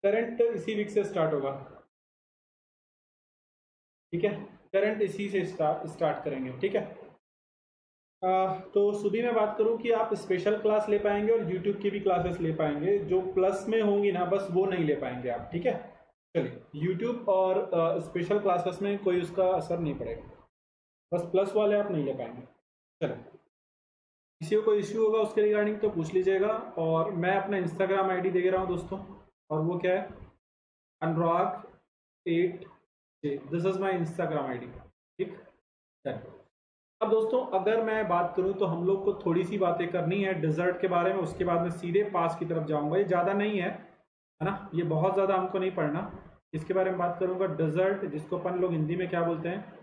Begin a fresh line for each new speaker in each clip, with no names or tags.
Current इसी week से start होगा, ठीक है, करंट इसी से स्टार्ट करेंगे, ठीक है। तो सुबह मैं बात करूं कि आप स्पेशल क्लास ले पाएंगे और यूट्यूब की भी क्लासेस ले पाएंगे, जो प्लस में होंगी ना बस वो नहीं ले पाएंगे आप, ठीक है। चलिए, यूट्यूब और स्पेशल क्लासेस में कोई उसका असर नहीं पड़ेगा, बस प्लस वाले आप नहीं ले पाएंगे। चलो, किसी को कोई इश्यू होगा उसके रिगार्डिंग तो पूछ लीजिएगा। और मैं अपना इंस्टाग्राम आईडी दे रहा हूँ दोस्तों, और वो क्या है, अनुराग8J, this is my Instagram ID, ठीक है। अब दोस्तों अगर मैं बात करूं तो हम लोग को थोड़ी सी बातें करनी है डिजर्ट के बारे में, उसके बाद मैं सीधे पास की तरफ जाऊंगा। ये ज़्यादा नहीं है ना, ये बहुत ज़्यादा हमको नहीं पढ़ना। इसके बारे में बात करूंगा, डिजर्ट जिसको अपन लोग हिंदी में क्या बोलते हैं,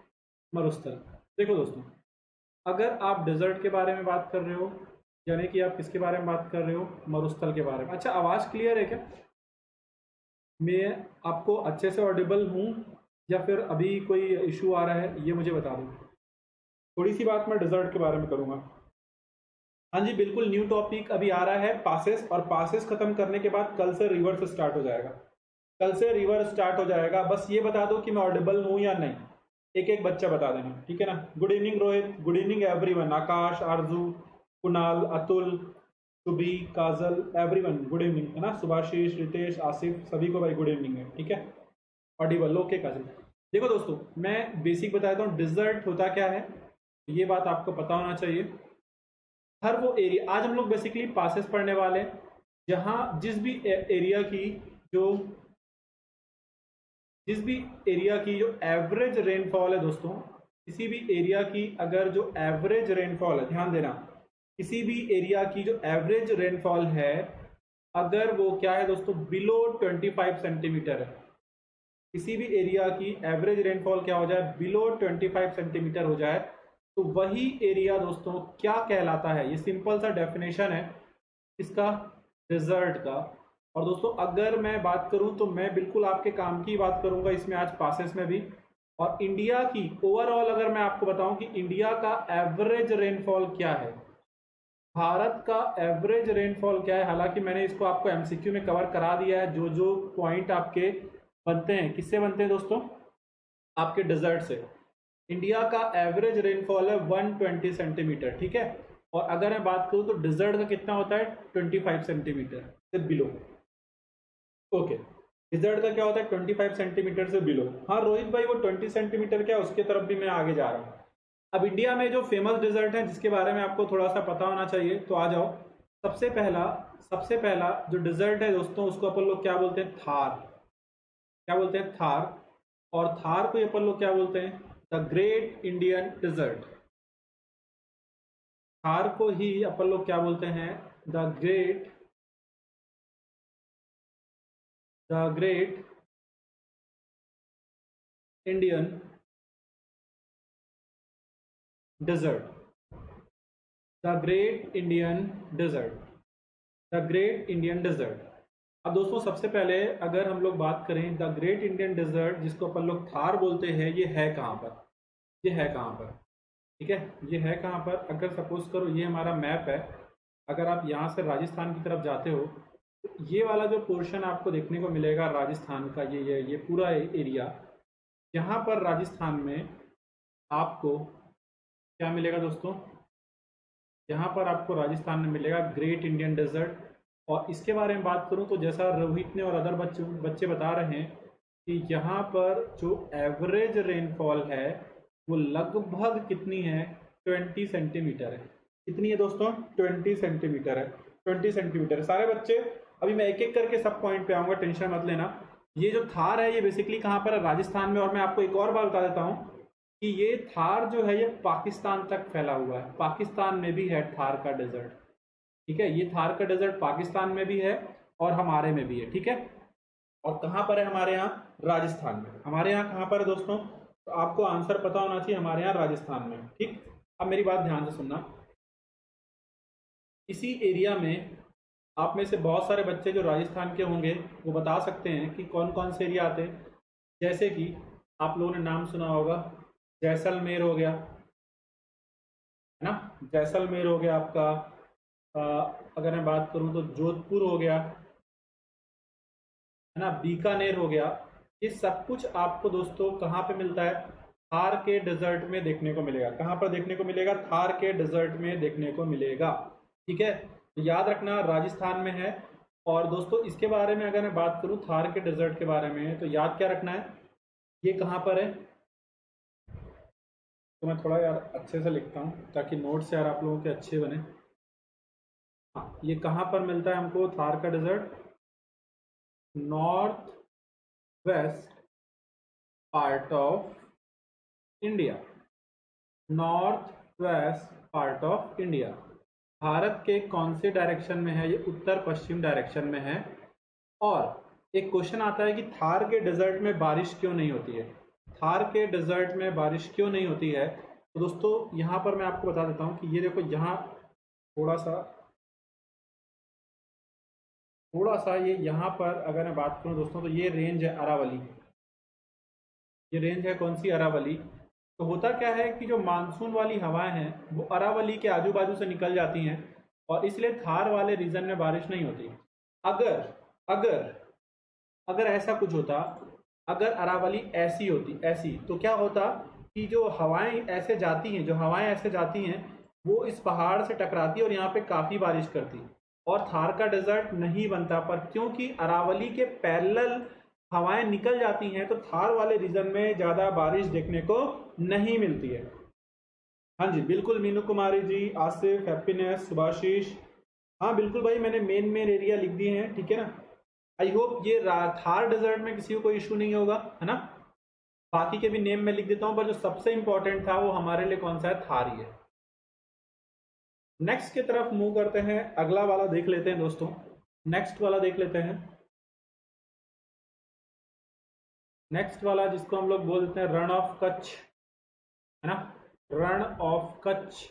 मरुस्थल। देखो दोस्तों, अगर आप डिजर्ट के बारे में बात कर रहे हो, यानी कि आप किसके बारे में बात कर रहे हो, मरुस्थल के बारे में। अच्छा, आवाज़ क्लियर है क्या, मैं आपको अच्छे से ऑडिबल हूँ या फिर अभी कोई इशू आ रहा है, ये मुझे बता दो। थोड़ी सी बात मैं डिजर्ट के बारे में करूंगा। हाँ जी बिल्कुल, न्यू टॉपिक अभी आ रहा है पासेस, और पासेस खत्म करने के बाद कल से रिवर्स स्टार्ट हो जाएगा, कल से रिवर्स स्टार्ट हो जाएगा। बस ये बता दो कि मैं ऑडिबल हूँ या नहीं, एक एक बच्चा बता देना, ठीक है ना। Good evening Rohit, good evening everyone, Akash, Aarzoo, Kunal, Atul, सुबी, काजल, एवरीवन गुड इवनिंग, है ना। सुभाशीष, रितेश, आसिफ, सभी को भाई गुड इवनिंग है, ठीक है। ऑडिबल, ओके काजल। देखो दोस्तों, मैं बेसिक बता देता हूँ, डिजर्ट होता क्या है, ये बात आपको पता होना चाहिए। हर वो एरिया, आज हम लोग बेसिकली पासेस पढ़ने वाले हैं, जहां जिस भी एरिया की जो एवरेज रेनफॉल है दोस्तों, किसी भी एरिया की अगर जो एवरेज रेनफॉल है, ध्यान देना, किसी भी एरिया की जो एवरेज रेनफॉल है, अगर वो क्या है दोस्तों, बिलो 25 सेंटीमीटर है, किसी भी एरिया की एवरेज रेनफॉल क्या हो जाए, बिलो 25 सेंटीमीटर हो जाए, तो वही एरिया दोस्तों क्या कहलाता है। ये सिंपल सा डेफिनेशन है इसका, डिजर्ट का। और दोस्तों अगर मैं बात करूं तो मैं बिल्कुल आपके काम की बात करूंगा इसमें आज पासेस में भी। और इंडिया की ओवरऑल अगर मैं आपको बताऊं कि इंडिया का एवरेज रेनफॉल क्या है, भारत का एवरेज रेनफॉल क्या है, हालांकि मैंने इसको आपको एमसीक्यू में कवर करा दिया है, जो जो पॉइंट आपके बनते हैं, किससे बनते हैं दोस्तों, आपके डिजर्ट से। इंडिया का एवरेज रेनफॉल है 120 सेंटीमीटर, ठीक है। और अगर मैं बात करूं तो डिजर्ट का कितना होता है, 25 सेंटीमीटर से बिलो, ओके। डिजर्ट का क्या होता है, 25 सेंटीमीटर से बिलो। हाँ रोहित भाई, वो 20 सेंटीमीटर क्या, उसके तरफ भी मैं आगे जा रहा हूँ। अब इंडिया में जो फेमस डिजर्ट है जिसके बारे में आपको थोड़ा सा पता होना चाहिए, तो आ जाओ। सबसे पहला सबसे पहला जो डिजर्ट है दोस्तों, उसको अपन लोग क्या बोलते हैं, थार। क्या बोलते हैं, थार। और थार को अपन लोग क्या बोलते हैं, the great Indian desert. Thar को ही अपन लोग क्या बोलते हैं, the great Indian desert, the great Indian desert, the great Indian desert. अब दोस्तों सबसे पहले अगर हम लोग बात करें द ग्रेट इंडियन डिजर्ट, जिसको अपन लोग थार बोलते हैं, ये है कहाँ पर, ये है कहाँ पर, ठीक है, ये है कहाँ पर। अगर सपोज करो ये हमारा मैप है, अगर आप यहाँ से राजस्थान की तरफ जाते हो, तो ये वाला जो पोर्शन आपको देखने को मिलेगा राजस्थान का, ये पूरा एरिया, यहाँ पर राजस्थान में आपको क्या मिलेगा दोस्तों, यहाँ पर आपको राजस्थान में मिलेगा ग्रेट इंडियन डेजर्ट। और इसके बारे में बात करूँ तो जैसा रोहित ने और अदर बच्चे बता रहे हैं कि यहाँ पर जो एवरेज रेनफॉल है वो लगभग कितनी है, 20 सेंटीमीटर है। कितनी है दोस्तों, 20 सेंटीमीटर है, 20 सेंटीमीटर। सारे बच्चे, अभी मैं एक एक करके सब पॉइंट पे आऊँगा, टेंशन मत लेना। ये जो थार है ये बेसिकली कहाँ पर है, राजस्थान में। और मैं आपको एक और बात बता देता हूँ कि ये थार जो है ये पाकिस्तान तक फैला हुआ है, पाकिस्तान में भी है थार का डेजर्ट, ठीक है। ये थार का डेजर्ट पाकिस्तान में भी है और हमारे में भी है, ठीक है। और कहाँ पर है, हमारे यहाँ राजस्थान में। हमारे यहाँ कहाँ पर है दोस्तों, तो आपको आंसर पता होना चाहिए, हमारे यहाँ राजस्थान में, ठीक। अब मेरी बात ध्यान से सुनना, इसी एरिया में आप में से बहुत सारे बच्चे जो राजस्थान के होंगे वो बता सकते हैं कि कौन कौन से एरिया आते हैं। जैसे कि आप लोगों ने नाम सुना होगा, जैसलमेर हो गया, है ना, जैसलमेर हो गया आपका। अगर मैं बात करूं तो जोधपुर हो गया, है ना, बीकानेर हो गया, ये सब कुछ आपको दोस्तों कहाँ पे मिलता है? थार के डेजर्ट में देखने को मिलेगा। कहाँ पर देखने को मिलेगा? थार के डेजर्ट में देखने को मिलेगा। ठीक है, तो याद रखना राजस्थान में है। और दोस्तों इसके बारे में अगर मैं बात करूँ थार के डेजर्ट के बारे में, तो याद क्या रखना है, ये कहाँ पर है? तो मैं थोड़ा यार अच्छे से लिखता हूँ ताकि नोट्स यार आप लोगों के अच्छे बने। हाँ, ये कहाँ पर मिलता है हमको थार का desert? North west part of India. North west part of India. Bharat के कौन से डायरेक्शन में है? ये उत्तर पश्चिम डायरेक्शन में है। और एक क्वेश्चन आता है कि थार के डेजर्ट में बारिश क्यों नहीं होती है? थार के डेजर्ट में बारिश क्यों नहीं होती है? तो दोस्तों यहाँ पर मैं आपको बता देता हूँ कि ये देखो, यहाँ थोड़ा सा ये यहाँ पर अगर मैं बात करूँ दोस्तों, तो ये रेंज है अरावली। ये रेंज है कौन सी? अरावली। तो होता क्या है कि जो मानसून वाली हवाएं हैं वो अरावली के आजू बाजू से निकल जाती हैं, और इसलिए थार वाले रीजन में बारिश नहीं होती। अगर अगर अगर ऐसा कुछ होता, अगर अरावली ऐसी होती, ऐसी, तो क्या होता कि जो हवाएं ऐसे जाती हैं, वो इस पहाड़ से टकराती और यहाँ पे काफ़ी बारिश करती, और थार का डेजर्ट नहीं बनता। पर क्योंकि अरावली के पैरेलल हवाएं निकल जाती हैं, तो थार वाले रीजन में ज़्यादा बारिश देखने को नहीं मिलती है। हाँ जी बिल्कुल, मीनू कुमारी जी, आसिफ, हैप्पीनेस, सुभाशीष। हाँ बिल्कुल भाई, मैंने मेन मेन एरिया लिख दिए हैं, ठीक है ना। आई होप ये थार डेजर्ट में किसी को कोई इशू नहीं होगा, है ना। बाकी के भी नेम मैं लिख देता हूँ, पर जो सबसे इंपॉर्टेंट था वो हमारे लिए कौन सा है? थार ही है। नेक्स्ट की तरफ मूव करते हैं, अगला वाला देख लेते हैं दोस्तों। नेक्स्ट वाला देख लेते हैं। नेक्स्ट वाला जिसको हम लोग बोल देते हैं रण ऑफ कच्छ, है ना, रण ऑफ कच्छ।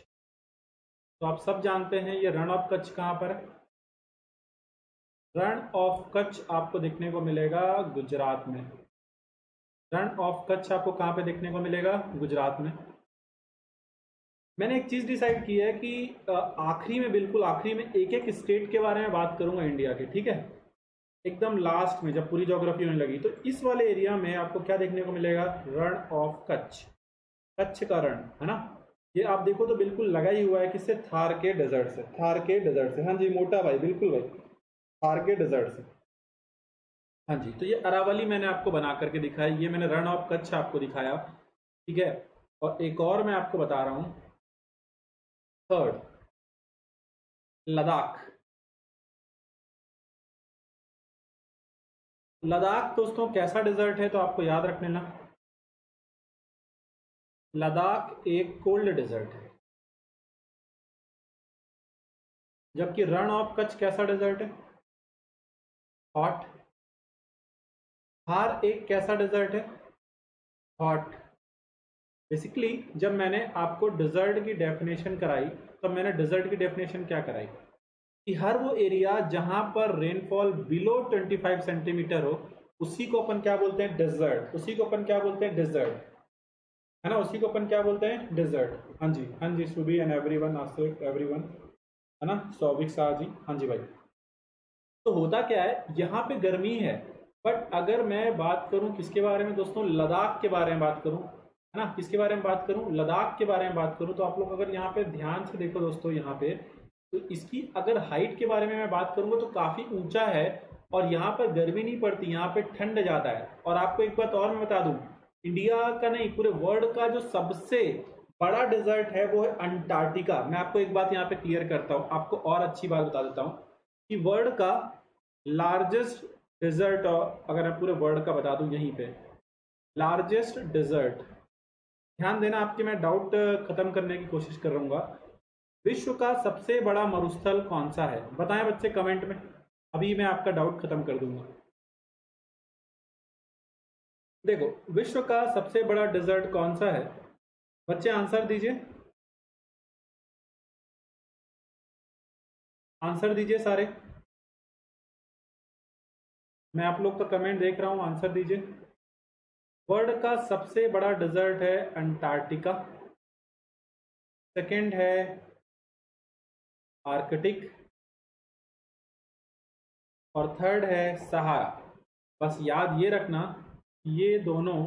तो आप सब जानते हैं ये रण ऑफ कच्छ कहाँ पर है? रण ऑफ कच्छ आपको देखने को मिलेगा गुजरात में। रण ऑफ कच्छ आपको कहाँ पे देखने को मिलेगा? गुजरात में। मैंने एक चीज़ डिसाइड की है कि आखिरी में, बिल्कुल आखिरी में, एक एक स्टेट के बारे में बात करूंगा इंडिया के, ठीक है। एकदम लास्ट में जब पूरी ज्योग्राफी होने लगी, तो इस वाले एरिया में आपको क्या देखने को मिलेगा? रण ऑफ कच्छ, कच्छ का रण, है ना। ये आप देखो तो बिल्कुल लगा ही हुआ है किससे? थार के डेजर्ट से। थार के डेजर्ट से, हाँ जी मोटा भाई, बिल्कुल भाई, थार के डेजर्ट से। हाँ जी, तो ये अरावली मैंने आपको बना करके दिखाया, ये मैंने रण ऑफ कच्छ आपको दिखाया, ठीक है। और एक और मैं आपको बता रहा हूँ, थर्ड, लद्दाख। लद्दाख दोस्तों कैसा डेजर्ट है? तो आपको याद रख लेना, लद्दाख एक कोल्ड डेजर्ट है, जबकि रण ऑफ कच्छ कैसा डेजर्ट है? हॉट। थार एक कैसा डेजर्ट है? हॉट। बेसिकली जब मैंने आपको डेजर्ट की डेफिनेशन कराई, तब मैंने डेजर्ट की डेफिनेशन क्या कराई कि हर वो एरिया जहां पर रेनफॉल बिलो 25 सेंटीमीटर हो, उसी को अपन क्या बोलते हैं? डेजर्ट। उसी को अपन क्या बोलते हैं? डेजर्ट, है ना, उसी को अपन क्या बोलते हैं? डेजर्ट। हाँ जी, हाँ जी, सुबी एंड एवरीवन, आसिफ, एवरीवन, है ना, सौविक शाह जी, हाँ जी भाई। तो होता क्या है, यहाँ पे गर्मी है, बट अगर मैं बात करूँ किसके बारे में दोस्तों? लद्दाख के बारे में बात करूँ, है ना, किसके बारे में बात करूँ? लद्दाख के बारे में बात करूँ, तो आप लोग अगर यहाँ पे ध्यान से देखो दोस्तों, यहाँ पे तो इसकी अगर हाइट के बारे में मैं बात करूँगा तो काफ़ी ऊंचा है, और यहाँ पर गर्मी नहीं पड़ती, यहाँ पे ठंड ज़्यादा है। और आपको एक बात और मैं बता दूँ, इंडिया का नहीं, पूरे वर्ल्ड का जो सबसे बड़ा डेजर्ट है वो है अंटार्कटिका। मैं आपको एक बात यहाँ पे क्लियर करता हूँ, आपको और अच्छी बात बता देता हूँ कि वर्ल्ड का लार्जेस्ट डेजर्ट, अगर मैं पूरे वर्ल्ड का बता दूं, यहीं पे लार्जेस्ट डेजर्ट, ध्यान देना आपके, मैं डाउट खत्म करने की कोशिश कर रहूंगा। विश्व का सबसे बड़ा मरुस्थल कौन सा है? बताएं बच्चे कमेंट में, अभी मैं आपका डाउट खत्म कर दूंगा। देखो, विश्व का सबसे बड़ा डेजर्ट कौन सा है? बच्चे आंसर दीजिए, आंसर दीजिए सारे। मैं आप लोग का कमेंट देख रहा हूं, आंसर दीजिए। वर्ल्ड का सबसे बड़ा डेजर्ट है अंटार्कटिका, सेकंड है आर्कटिक, और थर्ड है सहारा। बस याद ये रखना ये दोनों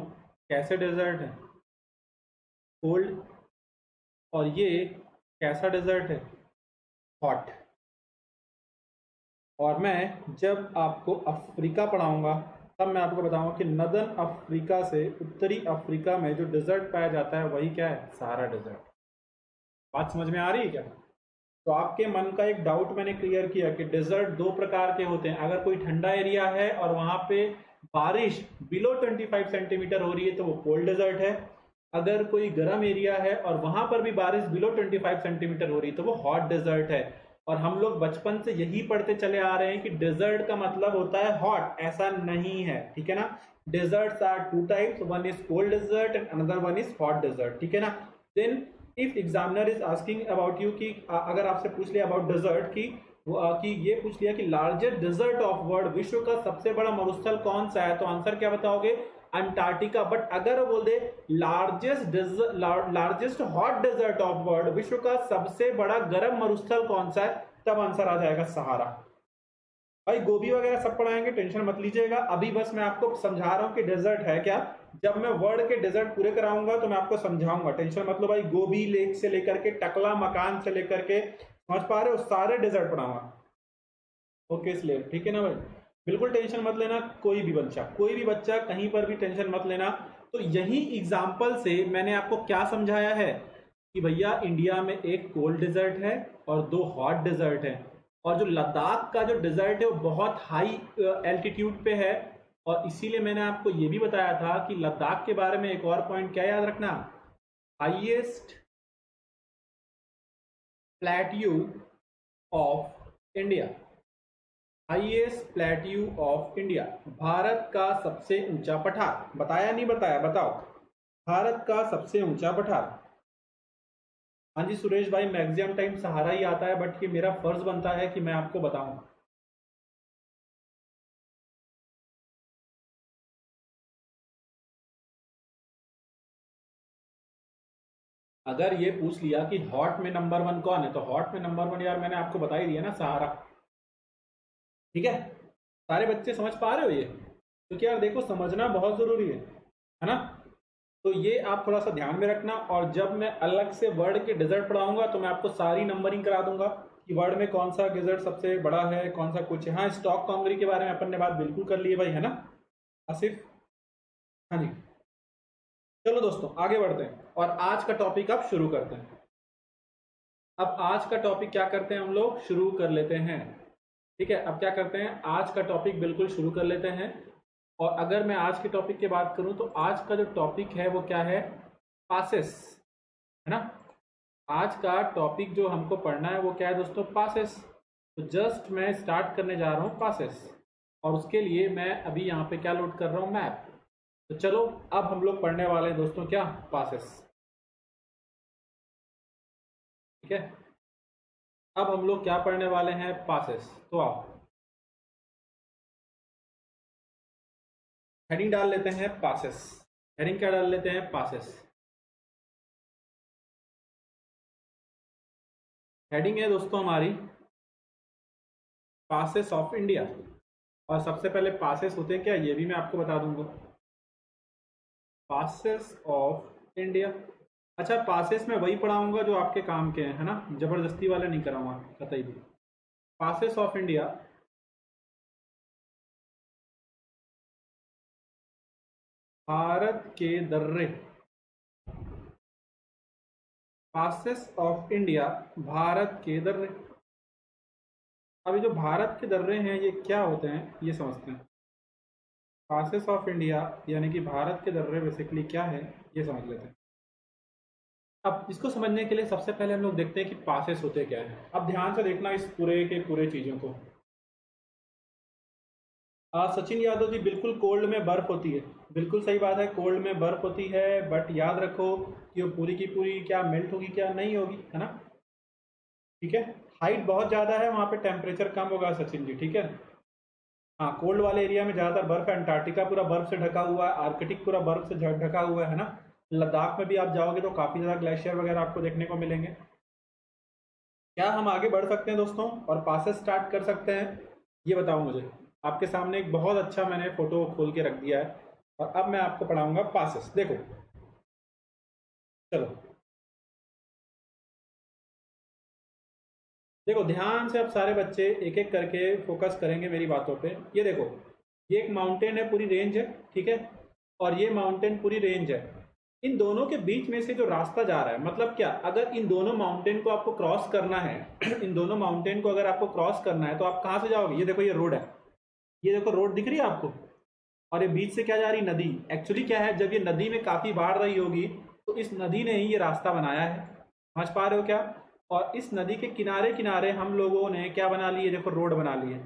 कैसे डेजर्ट है, कोल्ड, और ये कैसा डेजर्ट है, हॉट। और मैं जब आपको अफ्रीका पढ़ाऊंगा तब मैं आपको बताऊंगा कि नदर्न अफ्रीका से उत्तरी अफ्रीका में जो डेजर्ट पाया जाता है वही क्या है, सहारा डेजर्ट। बात समझ में आ रही है क्या? तो आपके मन का एक डाउट मैंने क्लियर किया कि डेजर्ट दो प्रकार के होते हैं। अगर कोई ठंडा एरिया है और वहां पे बारिश बिलो 25 सेंटीमीटर हो रही है तो वो कोल्ड डेजर्ट है। अगर कोई गर्म एरिया है और वहां पर भी बारिश बिलो 25 सेंटीमीटर हो रही है तो वो हॉट डेजर्ट है। और हम लोग बचपन से यही पढ़ते चले आ रहे हैं कि डेजर्ट का मतलब होता है हॉट, ऐसा नहीं है, ठीक है ना। Deserts are two types, one is cold desert and another one is hot desert, ठीक है ना। Then if examiner is asking about you कि अगर आपसे पूछ लिया अबाउट डेजर्ट कि ये पूछ लिया कि लार्जेस्ट डेजर्ट ऑफ वर्ल्ड, विश्व का सबसे बड़ा मरुस्थल कौन सा है, तो आंसर क्या बताओगे, अंटार्कटिका। बट अगर वो बोल दे largest hot desert of world, विश्व का सबसे बड़ा गर्म मरुस्थल कौन सा है, तब आंसर आ जाएगा सहारा। भाई गोभी वगैरह सब पढ़ाएंगे, टेंशन मत लीजिएगा। अभी बस मैं आपको समझा रहा हूँ कि डेजर्ट है क्या। जब मैं वर्ल्ड के डेजर्ट पूरे कराऊंगा तो मैं आपको समझाऊंगा, टेंशन मत लो भाई। गोभी लेक से लेकर के टकला मकान से लेकर के, समझ पा रहे हो, सारे डेजर्ट पढ़ाऊंगा। ओके इसलिए ठीक है ना भाई, बिल्कुल टेंशन मत लेना। कोई भी बच्चा कहीं पर भी टेंशन मत लेना। तो यही एग्जाम्पल से मैंने आपको क्या समझाया है कि भैया इंडिया में एक कोल्ड डेजर्ट है और दो हॉट डेजर्ट है। और जो लद्दाख का जो डेजर्ट है वो बहुत हाई एल्टीट्यूड पे है। और इसीलिए मैंने आपको ये भी बताया था कि लद्दाख के बारे में एक और पॉइंट क्या याद रखना, highest plateau of India, highest plateau of India, Bharat का सबसे ऊंचा पठार। बताया नहीं बताया, बताओ, भारत का सबसे ऊंचा पठार। हाँ जी सुरेश भाई, मैक्सिमम टाइम सहारा ही आता है, बट ये मेरा फर्ज बनता है कि मैं आपको बताऊं। अगर ये पूछ लिया कि हॉट में नंबर वन कौन है, तो हॉट में नंबर वन यार मैंने आपको बता ही दिया ना, सहारा। ठीक है, सारे बच्चे समझ पा रहे हो ये? क्योंकि यार देखो समझना बहुत जरूरी है ना। तो ये आप थोड़ा सा ध्यान में रखना। और जब मैं अलग से वर्ड के डेजर्ट पढ़ाऊंगा तो मैं आपको सारी नंबरिंग करा दूंगा कि वर्ड में कौन सा डेजर्ट सबसे बड़ा है, कौन सा कुछ है। हाँ, स्टॉक कांगरी के बारे में अपन ने बात बिल्कुल कर ली है भाई, है ना आसिफ? हाँ जी। चलो दोस्तों आगे बढ़ते हैं और आज का टॉपिक अब शुरू करते हैं। अब आज का टॉपिक क्या करते हैं, हम लोग शुरू कर लेते हैं। ठीक है, अब क्या करते हैं, आज का टॉपिक बिल्कुल शुरू कर लेते हैं। और अगर मैं आज के टॉपिक की बात करूं तो आज का जो टॉपिक है वो क्या है, पासेस, है ना। आज का टॉपिक जो हमको पढ़ना है वो क्या है दोस्तों, पासेस। तो जस्ट मैं स्टार्ट करने जा रहा हूँ पासेस, और उसके लिए मैं अभी यहाँ पे क्या लोड कर रहा हूँ, मैप। तो चलो अब हम लोग पढ़ने वाले हैं दोस्तों क्या, पासेस। ठीक है, अब हम लोग क्या पढ़ने वाले हैं, पासेस। तो आओ हेडिंग डाल लेते हैं पासेस। हेडिंग क्या डाल लेते हैं, पासेस। हेडिंग है दोस्तों हमारी पासेस ऑफ इंडिया। और सबसे पहले पासेस होते हैं क्या, ये भी मैं आपको बता दूंगा, पासेस ऑफ इंडिया। अच्छा, पासेस में वही पढ़ाऊंगा जो आपके काम के हैं, है ना, जबरदस्ती वाले नहीं कराऊंगा कतई भी। पासेस ऑफ इंडिया, भारत के दर्रे, पासेस ऑफ इंडिया, भारत के दर्रे। अभी जो भारत के दर्रे हैं ये क्या होते हैं ये समझते हैं। पासेस ऑफ इंडिया यानी कि भारत के दर्रे बेसिकली क्या है ये समझ लेते हैं। अब इसको समझने के लिए सबसे पहले हम लोग देखते हैं कि पासेस होते क्या है। अब ध्यान से देखना इस पूरे के पूरे चीज़ों को। सचिन यादव जी, बिल्कुल कोल्ड में बर्फ होती है, बिल्कुल सही बात है, कोल्ड में बर्फ होती है। बट याद रखो कि वो पूरी की पूरी क्या मेल्ट होगी, क्या नहीं होगी, है ना। ठीक है, हाइट बहुत ज़्यादा है वहाँ पे, टेम्परेचर कम होगा सचिन जी, ठीक है। हाँ, कोल्ड वाले एरिया में ज़्यादातर बर्फ है, अंटार्कटिका पूरा बर्फ से ढका हुआ है, आर्कटिक पूरा बर्फ से ढका हुआ है ना। लद्दाख में भी आप जाओगे तो काफ़ी ज़्यादा ग्लेशियर वगैरह आपको देखने को मिलेंगे। क्या हम आगे बढ़ सकते हैं दोस्तों और पासेस स्टार्ट कर सकते हैं, ये बताओ मुझे। आपके सामने एक बहुत अच्छा मैंने फोटो खोल के रख दिया है और अब मैं आपको पढ़ाऊंगा पासेस। देखो चलो देखो ध्यान से, अब सारे बच्चे एक एक करके फोकस करेंगे मेरी बातों पे। ये देखो, ये एक माउंटेन है, पूरी रेंज है, ठीक है, और ये माउंटेन पूरी रेंज है। इन दोनों के बीच में से जो रास्ता जा रहा है, मतलब क्या, अगर इन दोनों माउंटेन को आपको क्रॉस करना है इन दोनों माउंटेन को अगर आपको क्रॉस करना है तो आप कहाँ से जाओगे? ये देखो, ये रोड है, ये देखो रोड दिख रही है आपको, और ये बीच से क्या जा रही? नदी। एक्चुअली क्या है, जब ये नदी में काफी बाढ़ रही होगी तो इस नदी ने ही ये रास्ता बनाया है। समझ पा रहे हो क्या? और इस नदी के किनारे किनारे हम लोगों ने क्या बना ली है? देखो रोड बना ली है।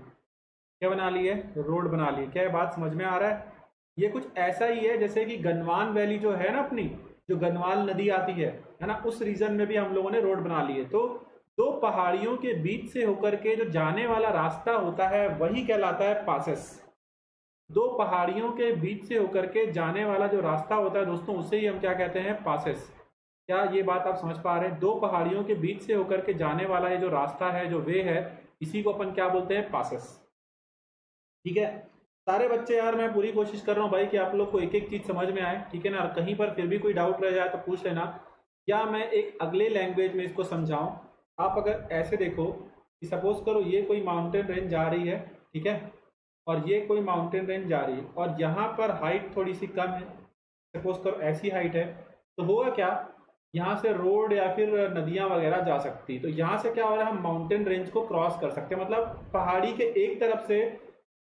क्या बना ली है? रोड बना ली है। क्या ये बात समझ में आ रहा है? ये कुछ ऐसा ही है जैसे कि गनवान वैली जो है ना अपनी, जो गनवाल नदी आती है ना, उस रीजन में भी हम लोगों ने रोड बना ली है। तो दो पहाड़ियों के बीच से होकर के जो जाने वाला रास्ता होता है वही कहलाता है पासेस। दो पहाड़ियों के बीच से होकर के जाने वाला जो रास्ता होता है दोस्तों, उसे ही हम क्या कहते हैं? पासेस। क्या ये बात आप समझ पा रहे हैं? दो पहाड़ियों के बीच से होकर के जाने वाला ये जो रास्ता है, जो वे है, इसी को अपन क्या बोलते हैं? पासेस। ठीक है सारे बच्चे, यार मैं पूरी कोशिश कर रहा हूँ भाई कि आप लोग को एक एक चीज समझ में आए, ठीक है ना? कहीं पर फिर भी कोई डाउट रह जाए तो पूछ लेना, या मैं एक अगले लैंग्वेज में इसको समझाऊं। आप अगर ऐसे देखो कि सपोज करो ये कोई माउंटेन रेंज जा रही है, ठीक है, और ये कोई माउंटेन रेंज जा रही है, और यहाँ पर हाइट थोड़ी सी कम है, सपोज करो ऐसी हाइट है, तो होगा क्या, यहाँ से रोड या फिर नदियाँ वगैरह जा सकती। तो यहाँ से क्या हो रहा है, हम माउंटेन रेंज को क्रॉस कर सकते हैं। मतलब पहाड़ी के एक तरफ से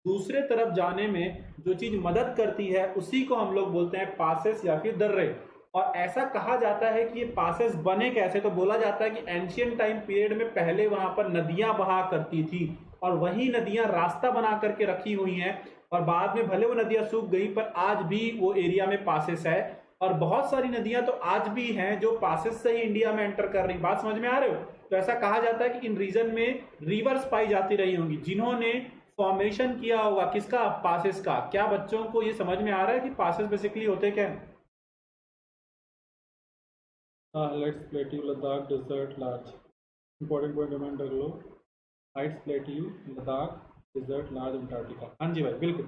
दूसरे तरफ जाने में जो चीज मदद करती है उसी को हम लोग बोलते हैं पासेस या फिर दर्रे। और ऐसा कहा जाता है कि ये पासेस बने कैसे, तो बोला जाता है कि एंशियंट टाइम पीरियड में पहले वहां पर नदियां बहा करती थी, और वही नदियां रास्ता बना करके रखी हुई हैं, और बाद में भले वो नदियां सूख गई पर आज भी वो एरिया में पासेस है। और बहुत सारी नदियां तो आज भी हैं जो पासेस से ही इंडिया में एंटर कर रही। बात समझ में आ रहे हो? तो ऐसा कहा जाता है कि इन रीजन में रिवर्स पाई जाती रही होंगी जिन्होंने फॉर्मेशन किया होगा किसका? पासेस का। क्या बच्चों को ये समझ में आ रहा है कि पासेस बेसिकली होते क्या है? Let's plateau Ladakh desert large, important point remind कर लो। Heights plateau Ladakh desert large Antarctica. हाँ जी भाई बिल्कुल।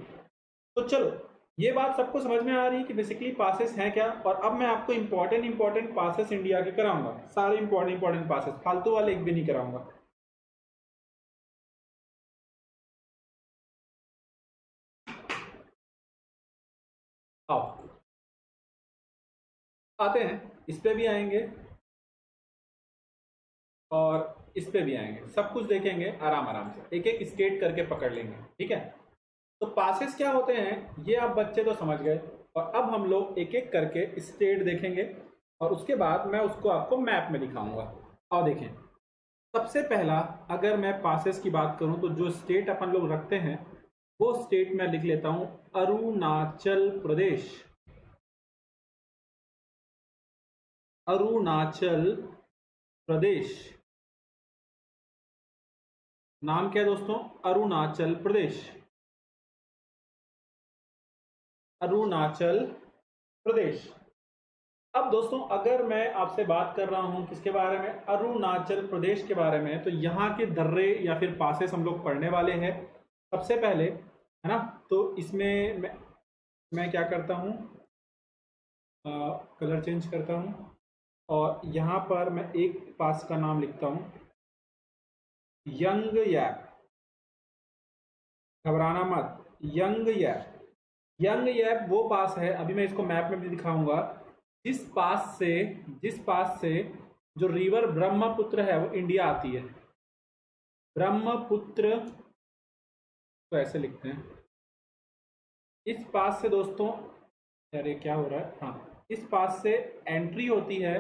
तो चलो, ये बात सबको समझ में आ रही है कि बेसिकली पासेस हैं क्या। और अब मैं आपको इंपॉर्टेंट पासेस इंडिया के कराऊंगा, सारे इंपॉर्टेंट पासेस, फालतू वाले एक भी नहीं कराऊंगा। आओ आते हैं, इस पे भी आएंगे और इस पे भी आएंगे, सब कुछ देखेंगे आराम आराम से, एक एक स्टेट करके पकड़ लेंगे, ठीक है? तो पासेस क्या होते हैं ये आप बच्चे तो समझ गए, और अब हम लोग एक एक करके स्टेट देखेंगे और उसके बाद मैं उसको आपको मैप में दिखाऊंगा। और देखें, सबसे पहला अगर मैं पासेस की बात करूं तो जो स्टेट अपन लोग रखते हैं वो स्टेट में लिख लेता हूं अरुणाचल प्रदेश। अरुणाचल प्रदेश नाम क्या है दोस्तों? अरुणाचल प्रदेश। अरुणाचल प्रदेश। अब दोस्तों अगर मैं आपसे बात कर रहा हूं किसके बारे में? अरुणाचल प्रदेश के बारे में, तो यहाँ के दर्रे या फिर पासेस हम लोग पढ़ने वाले हैं सबसे पहले, है ना? तो इसमें मैं क्या करता हूँ, कलर चेंज करता हूँ, और यहाँ पर मैं एक पास का नाम लिखता हूँ, यंग यैप। घबराना मत, यंग यैप। यंग यैप वो पास है, अभी मैं इसको मैप में भी दिखाऊंगा, जिस पास से जो रिवर ब्रह्मपुत्र है वो इंडिया आती है। ब्रह्मपुत्र तो ऐसे लिखते हैं। इस पास से दोस्तों, अरे क्या हो रहा है, हाँ, इस पास से एंट्री होती है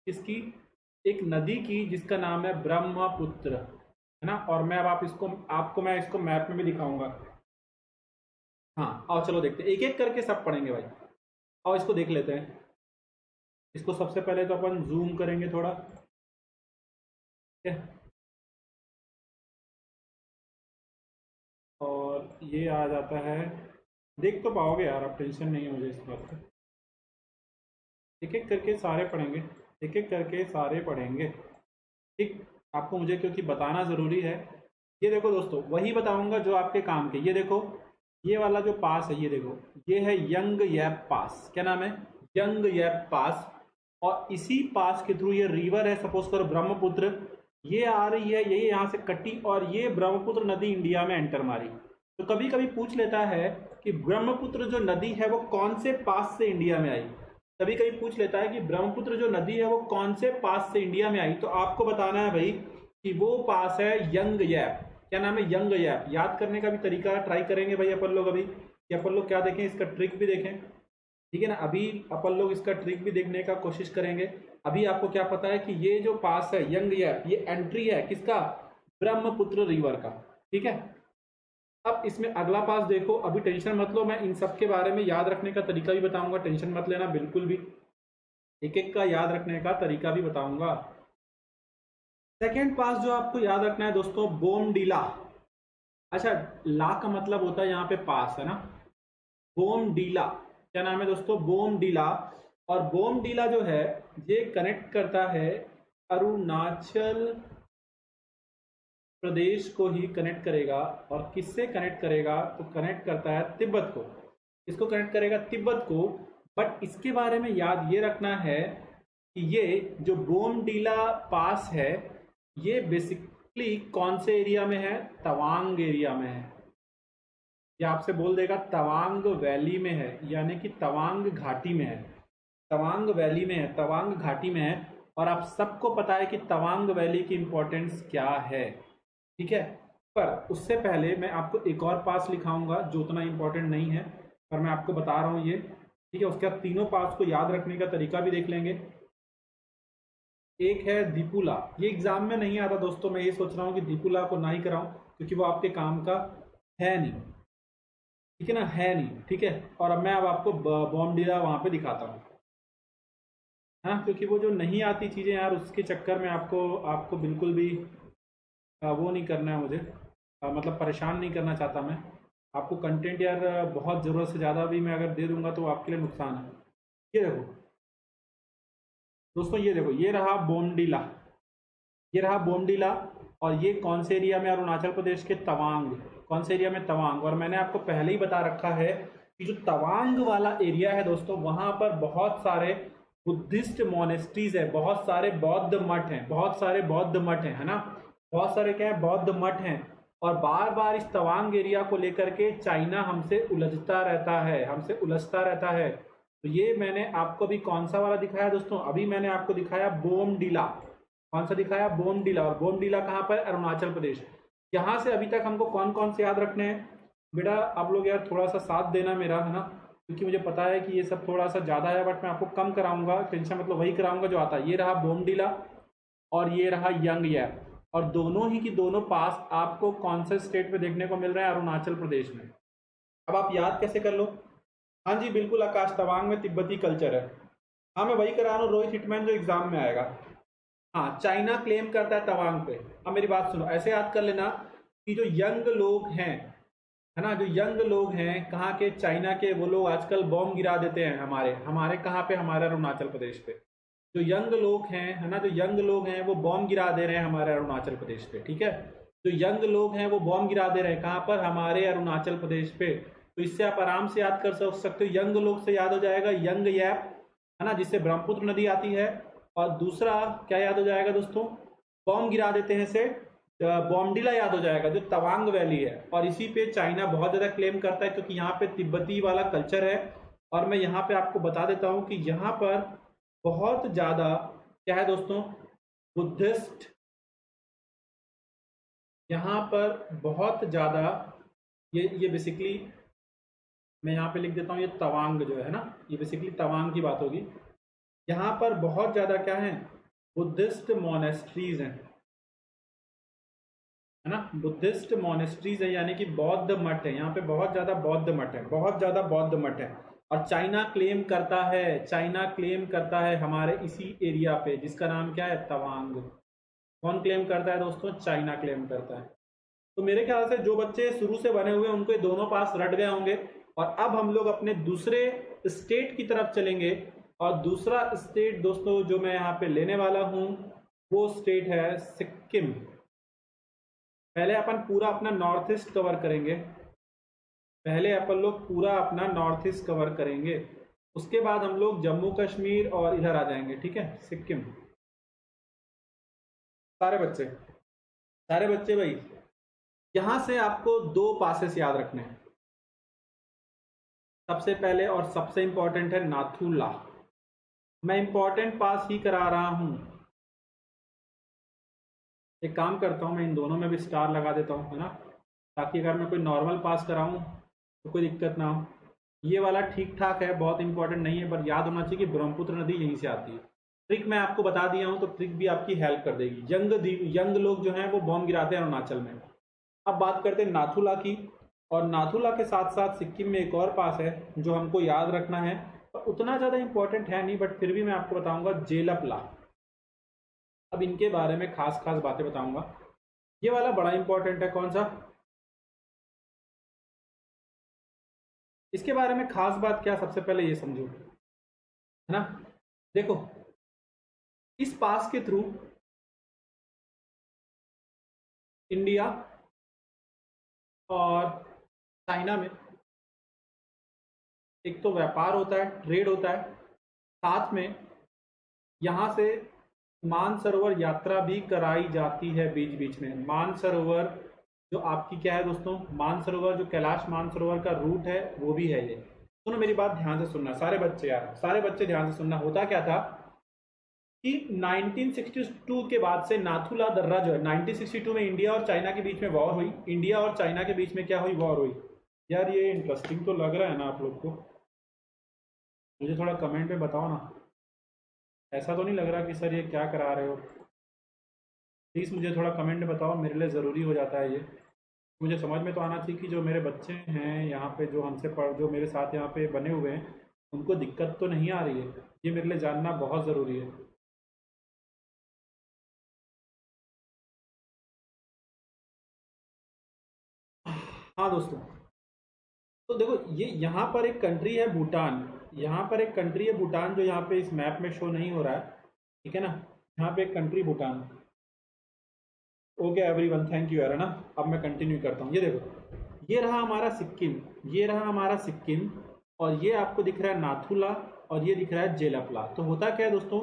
इसकी, एक नदी की जिसका नाम है ब्रह्मपुत्र, है ना? और मैं अब आपको मैं इसको मैप में भी दिखाऊंगा। हाँ, और चलो देखते हैं, एक एक करके सब पढ़ेंगे भाई, और इसको देख लेते हैं। इसको सबसे पहले तो अपन जूम करेंगे थोड़ा, ठीक है? और ये आ जाता है, देख तो पाओगे यार, आप टेंशन नहीं है मुझे इस बात का। एक एक करके सारे पढ़ेंगे, एक एक करके सारे पढ़ेंगे, ठीक? आपको मुझे क्योंकि बताना ज़रूरी है ये देखो दोस्तों, वही बताऊंगा जो आपके काम के। ये देखो, ये वाला जो पास है, ये देखो, ये है यंग यैप पास। क्या नाम है? यंग यैप पास। और इसी पास के थ्रू ये रिवर है, सपोज करो ब्रह्मपुत्र, ये आ रही है, ये यहाँ से कटी और ये ब्रह्मपुत्र नदी इंडिया में एंटर मारी। तो कभी कभी पूछ लेता है कि ब्रह्मपुत्र जो नदी है वो कौन से पास से इंडिया में आई। कभी कभी पूछ लेता है कि ब्रह्मपुत्र जो नदी है वो कौन से पास से इंडिया में आई। तो आपको बताना है भाई कि वो पास है यंग यैप। क्या नाम है? यंग यैप। याद करने का भी तरीका ट्राई करेंगे भाई अपन लोग अभी, कि अपन लोग क्या देखें, इसका ट्रिक भी देखें। ठीक है ना, अभी अपन लोग इसका ट्रिक भी देखने का कोशिश करेंगे। अभी आपको क्या पता है कि ये जो पास है यंग यैप, ये एंट्री है किसका? ब्रह्मपुत्र रिवर का। ठीक है, अब इसमें अगला पास देखो। अभी टेंशन मत लो, मैं इन सब के बारे में याद रखने का तरीका भी बताऊंगा, टेंशन मत लेना बिल्कुल भी। एक एक का याद रखने का तरीका भी बताऊंगा। सेकेंड पास जो आपको याद रखना है दोस्तों, बोमडीला। अच्छा, ला का मतलब होता है यहाँ पे पास, है ना। बोमडीला, क्या नाम है दोस्तों? बोमडीला। और बोमडीला जो है ये कनेक्ट करता है अरुणाचल प्रदेश को ही कनेक्ट करेगा। और किससे कनेक्ट करेगा? तो कनेक्ट करता है तिब्बत को। इसको कनेक्ट करेगा तिब्बत को। बट इसके बारे में याद ये रखना है कि ये जो बोमडीला पास है ये बेसिकली कौन से एरिया में है? तवांग एरिया में है। ये आपसे बोल देगा तवांग वैली में है, यानी कि तवांग घाटी में है। तवांग वैली में है, तवांग घाटी में है। और आप सबको पता है कि तवांग वैली की इंपॉर्टेंस क्या है। ठीक है, पर उससे पहले मैं आपको एक और पास लिखाऊंगा जो उतना इंपॉर्टेंट नहीं है, पर मैं आपको बता रहा हूँ ये। ठीक है, उसके बाद तीनों पास को याद रखने का तरीका भी देख लेंगे। एक है दीपुला। ये एग्जाम में नहीं आता दोस्तों, मैं ये सोच रहा हूँ कि दीपुला को ना ही कराऊं, क्योंकि वो आपके काम का है नहीं। ठीक है ना, है नहीं। ठीक है, और अब मैं आपको बॉम्डीला वहां पे दिखाता हूँ। हाँ, क्योंकि वो जो नहीं आती चीज़ें यार, उसके चक्कर में आपको आपको बिल्कुल भी वो नहीं करना है मुझे। मतलब परेशान नहीं करना चाहता मैं आपको। कंटेंट यार बहुत ज़रूरत से ज़्यादा भी मैं अगर दे दूंगा तो आपके लिए नुकसान है। ये देखो दोस्तों, ये देखो, ये रहा बोमडीला, ये रहा बोमडीला। और ये कौन से एरिया में? अरुणाचल प्रदेश के तवांग। कौन से एरिया में? तवांग। और मैंने आपको पहले ही बता रखा है कि जो तवांग वाला एरिया है दोस्तों, वहां पर बहुत सारे बुद्धिस्ट मोनेस्ट्रीज है, बहुत सारे बौद्ध मठ हैं, बहुत सारे बौद्ध मठ हैं, है ना। बहुत सारे क्या है? बौद्ध मठ हैं। और बार बार इस तवांग एरिया को लेकर के चाइना हमसे उलझता रहता है, हमसे उलझता रहता है। तो ये मैंने आपको भी कौन सा वाला दिखाया दोस्तों? अभी मैंने आपको दिखाया बोमडीला। कौन सा दिखाया? बोमडीला। और बोमडीला कहाँ पर? अरुणाचल प्रदेश। यहाँ से अभी तक हमको कौन कौन से याद रखने हैं? बेटा आप लोग यार थोड़ा सा साथ देना मेरा, है ना, क्योंकि मुझे पता है कि ये सब थोड़ा सा ज़्यादा है, बट मैं आपको कम कराऊंगा, टेंशन मतलब वही कराऊंगा जो आता है। ये रहा बोमडीला और ये रहा यंग यैप। और दोनों ही की दोनों पास आपको कौन से स्टेट में देखने को मिल रहे हैं? अरुणाचल प्रदेश में। अब आप याद कैसे कर लो? हाँ जी बिल्कुल आकाश, तवांग में तिब्बती कल्चर है। हाँ मैं वही करा रहा हूँ, रोहित हिटमैन जो एग्जाम में आएगा। हाँ, चाइना क्लेम करता है तवांग पे। अब मेरी बात सुनो, ऐसे याद कर लेना कि जो यंग लोग हैं, है ना, जो यंग लोग हैं कहाँ के? चाइना के। वो लोग आजकल बॉम्ब गिरा देते हैं हमारे हमारे कहाँ पे? हमारे अरुणाचल प्रदेश पे। जो यंग लोग हैं, है ना, जो यंग लोग हैं वो बॉम्ब गिरा दे रहे हैं हमारे अरुणाचल प्रदेश पे। ठीक है, जो यंग लोग हैं वो बॉम्ब गिरा दे रहे हैं कहाँ पर? हमारे अरुणाचल प्रदेश पे। तो इससे आप आराम से याद कर सकते हो। यंग लोग से याद हो जाएगा यंग यैप, है ना, जिससे ब्रह्मपुत्र नदी आती है। और दूसरा क्या याद हो जाएगा दोस्तों? बॉम्ब गिरा देते हैं से बॉम्डीला याद हो जाएगा, जो तवांग वैली है। और इसी पे चाइना बहुत ज्यादा क्लेम करता है, क्योंकि यहाँ पे तिब्बती वाला कल्चर है। और मैं यहाँ पे आपको बता देता हूँ कि यहाँ पर बहुत ज्यादा क्या है दोस्तों? बुद्धिस्ट। यहाँ पर बहुत ज्यादा ये बेसिकली मैं यहाँ पे लिख देता हूँ, ये तवांग जो है ना, ये बेसिकली तवांग की बात होगी। यहाँ पर बहुत ज्यादा क्या है? बुद्धिस्ट मोनेस्ट्रीज हैं, है ना, बुद्धिस्ट मोनेस्ट्रीज है, यानी कि बौद्ध मठ है। यहाँ पे बहुत ज्यादा बौद्ध मठ है, बहुत ज्यादा बौद्ध मठ है। और चाइना क्लेम करता है, चाइना क्लेम करता है हमारे इसी एरिया पे, जिसका नाम क्या है? तवांग। कौन क्लेम करता है दोस्तों? चाइना क्लेम करता है। तो मेरे ख्याल से जो बच्चे शुरू से बने हुए हैं उनको ये दोनों पास रट गए होंगे। और अब हम लोग अपने दूसरे स्टेट की तरफ चलेंगे। और दूसरा स्टेट दोस्तों जो मैं यहाँ पे लेने वाला हूँ वो स्टेट है सिक्किम। पहले अपन पूरा अपना नॉर्थ ईस्ट कवर करेंगे, पहले अपन लोग पूरा अपना नॉर्थ ईस्ट कवर करेंगे, उसके बाद हम लोग जम्मू कश्मीर और इधर आ जाएंगे, ठीक है, सिक्किम। सारे बच्चे भाई, यहां से आपको दो पासेस याद रखने हैं। सबसे पहले और सबसे इंपॉर्टेंट है नाथुला। मैं इंपॉर्टेंट पास ही करा रहा हूं। एक काम करता हूं, मैं इन दोनों में भी स्टार लगा देता हूं, है ना, ताकि अगर मैं कोई नॉर्मल पास कराऊं तो कोई दिक्कत ना हो। ये वाला ठीक ठाक है, बहुत इंपॉर्टेंट नहीं है, पर याद होना चाहिए कि ब्रह्मपुत्र नदी यहीं से आती है। ट्रिक मैं आपको बता दिया हूं, तो ट्रिक भी आपकी हेल्प कर देगी। यंग लोग जो हैं वो बॉम्ब गिराते हैं अरुणाचल में। अब बात करते हैं नाथुला की, और नाथुला के साथ साथ सिक्किम में एक और पास है जो हमको याद रखना है, और उतना ज़्यादा इंपॉर्टेंट है नहीं, बट फिर भी मैं आपको बताऊंगा, जेलपला। अब इनके बारे में खास खास बातें बताऊंगा। ये वाला बड़ा इंपॉर्टेंट है। कौन सा? इसके बारे में खास बात क्या, सबसे पहले ये समझो, है ना। देखो, इस पास के थ्रू इंडिया और चाइना में एक तो व्यापार होता है, ट्रेड होता है, साथ में यहाँ से मानसरोवर यात्रा भी कराई जाती है बीच बीच में। मानसरोवर जो आपकी क्या है दोस्तों, मानसरोवर जो कैलाश मानसरोवर का रूट है वो भी है ये। सुनो मेरी बात ध्यान से सुनना सारे बच्चे, यार सारे बच्चे ध्यान से सुनना। होता क्या था कि 1962 के बाद से नाथुला दर्रा जो है, 1962 में इंडिया और चाइना के बीच में वॉर हुई। इंडिया और चाइना के बीच में क्या हुई? वॉर हुई। यार ये इंटरेस्टिंग तो लग रहा है ना आप लोग को? मुझे थोड़ा कमेंट में बताओ ना, ऐसा तो नहीं लग रहा कि सर ये क्या करा रहे हो? प्लीज़ मुझे थोड़ा कमेंट में बताओ, मेरे लिए ज़रूरी हो जाता है ये। मुझे समझ में तो आना चाहिए कि जो मेरे बच्चे हैं यहाँ पे, जो हमसे पढ़, जो मेरे साथ यहाँ पे बने हुए हैं, उनको दिक्कत तो नहीं आ रही है। ये मेरे लिए जानना बहुत ज़रूरी है। हाँ दोस्तों, तो देखो, ये यहाँ पर एक कंट्री है भूटान। यहाँ पर एक कंट्री है भूटान, जो यहाँ पे इस मैप में शो नहीं हो रहा है, ठीक है ना। यहाँ पे एक country Bhutan. Okay everyone, thank you यार, है ना। अब मैं कंटिन्यू करता हूँ। ये देखो, ये रहा हमारा सिक्किम, ये रहा हमारा सिक्किम, और ये आपको दिख रहा है नाथुला, और ये दिख रहा है जेलपला। तो होता क्या है दोस्तों,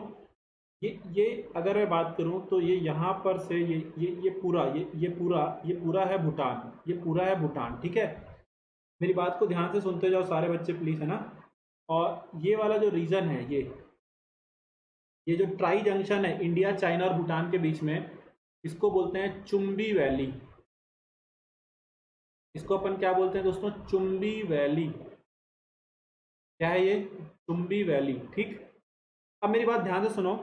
ये अगर मैं बात करूं तो ये यहाँ पर से ये पूरा ये पूरा है भूटान, ये पूरा है भूटान, ठीक है। मेरी बात को ध्यान से सुनते जाओ सारे बच्चे प्लीज, है ना। और ये वाला जो रीजन है, ये जो ट्राई जंक्शन है इंडिया, चाइना और भूटान के बीच में, इसको बोलते हैं चुम्बी वैली। इसको अपन क्या बोलते हैं दोस्तों? चुम्बी वैली। क्या है ये? चुम्बी वैली, ठीक। अब मेरी बात ध्यान से सुनो,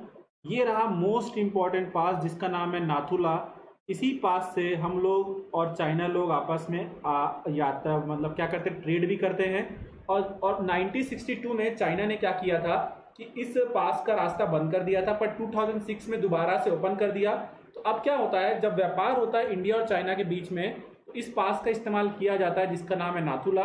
ये रहा मोस्ट इंपॉर्टेंट पास जिसका नाम है नाथुला। इसी पास से हम लोग और चाइना लोग आपस में यात्रा, मतलब क्या करते हैं, ट्रेड भी करते हैं। और 1962 में चाइना ने क्या किया था कि इस पास का रास्ता बंद कर दिया था, पर 2006 में दोबारा से ओपन कर दिया। तो अब क्या होता है, जब व्यापार होता है इंडिया और चाइना के बीच में, तो इस पास का इस्तेमाल किया जाता है जिसका नाम है नाथुला।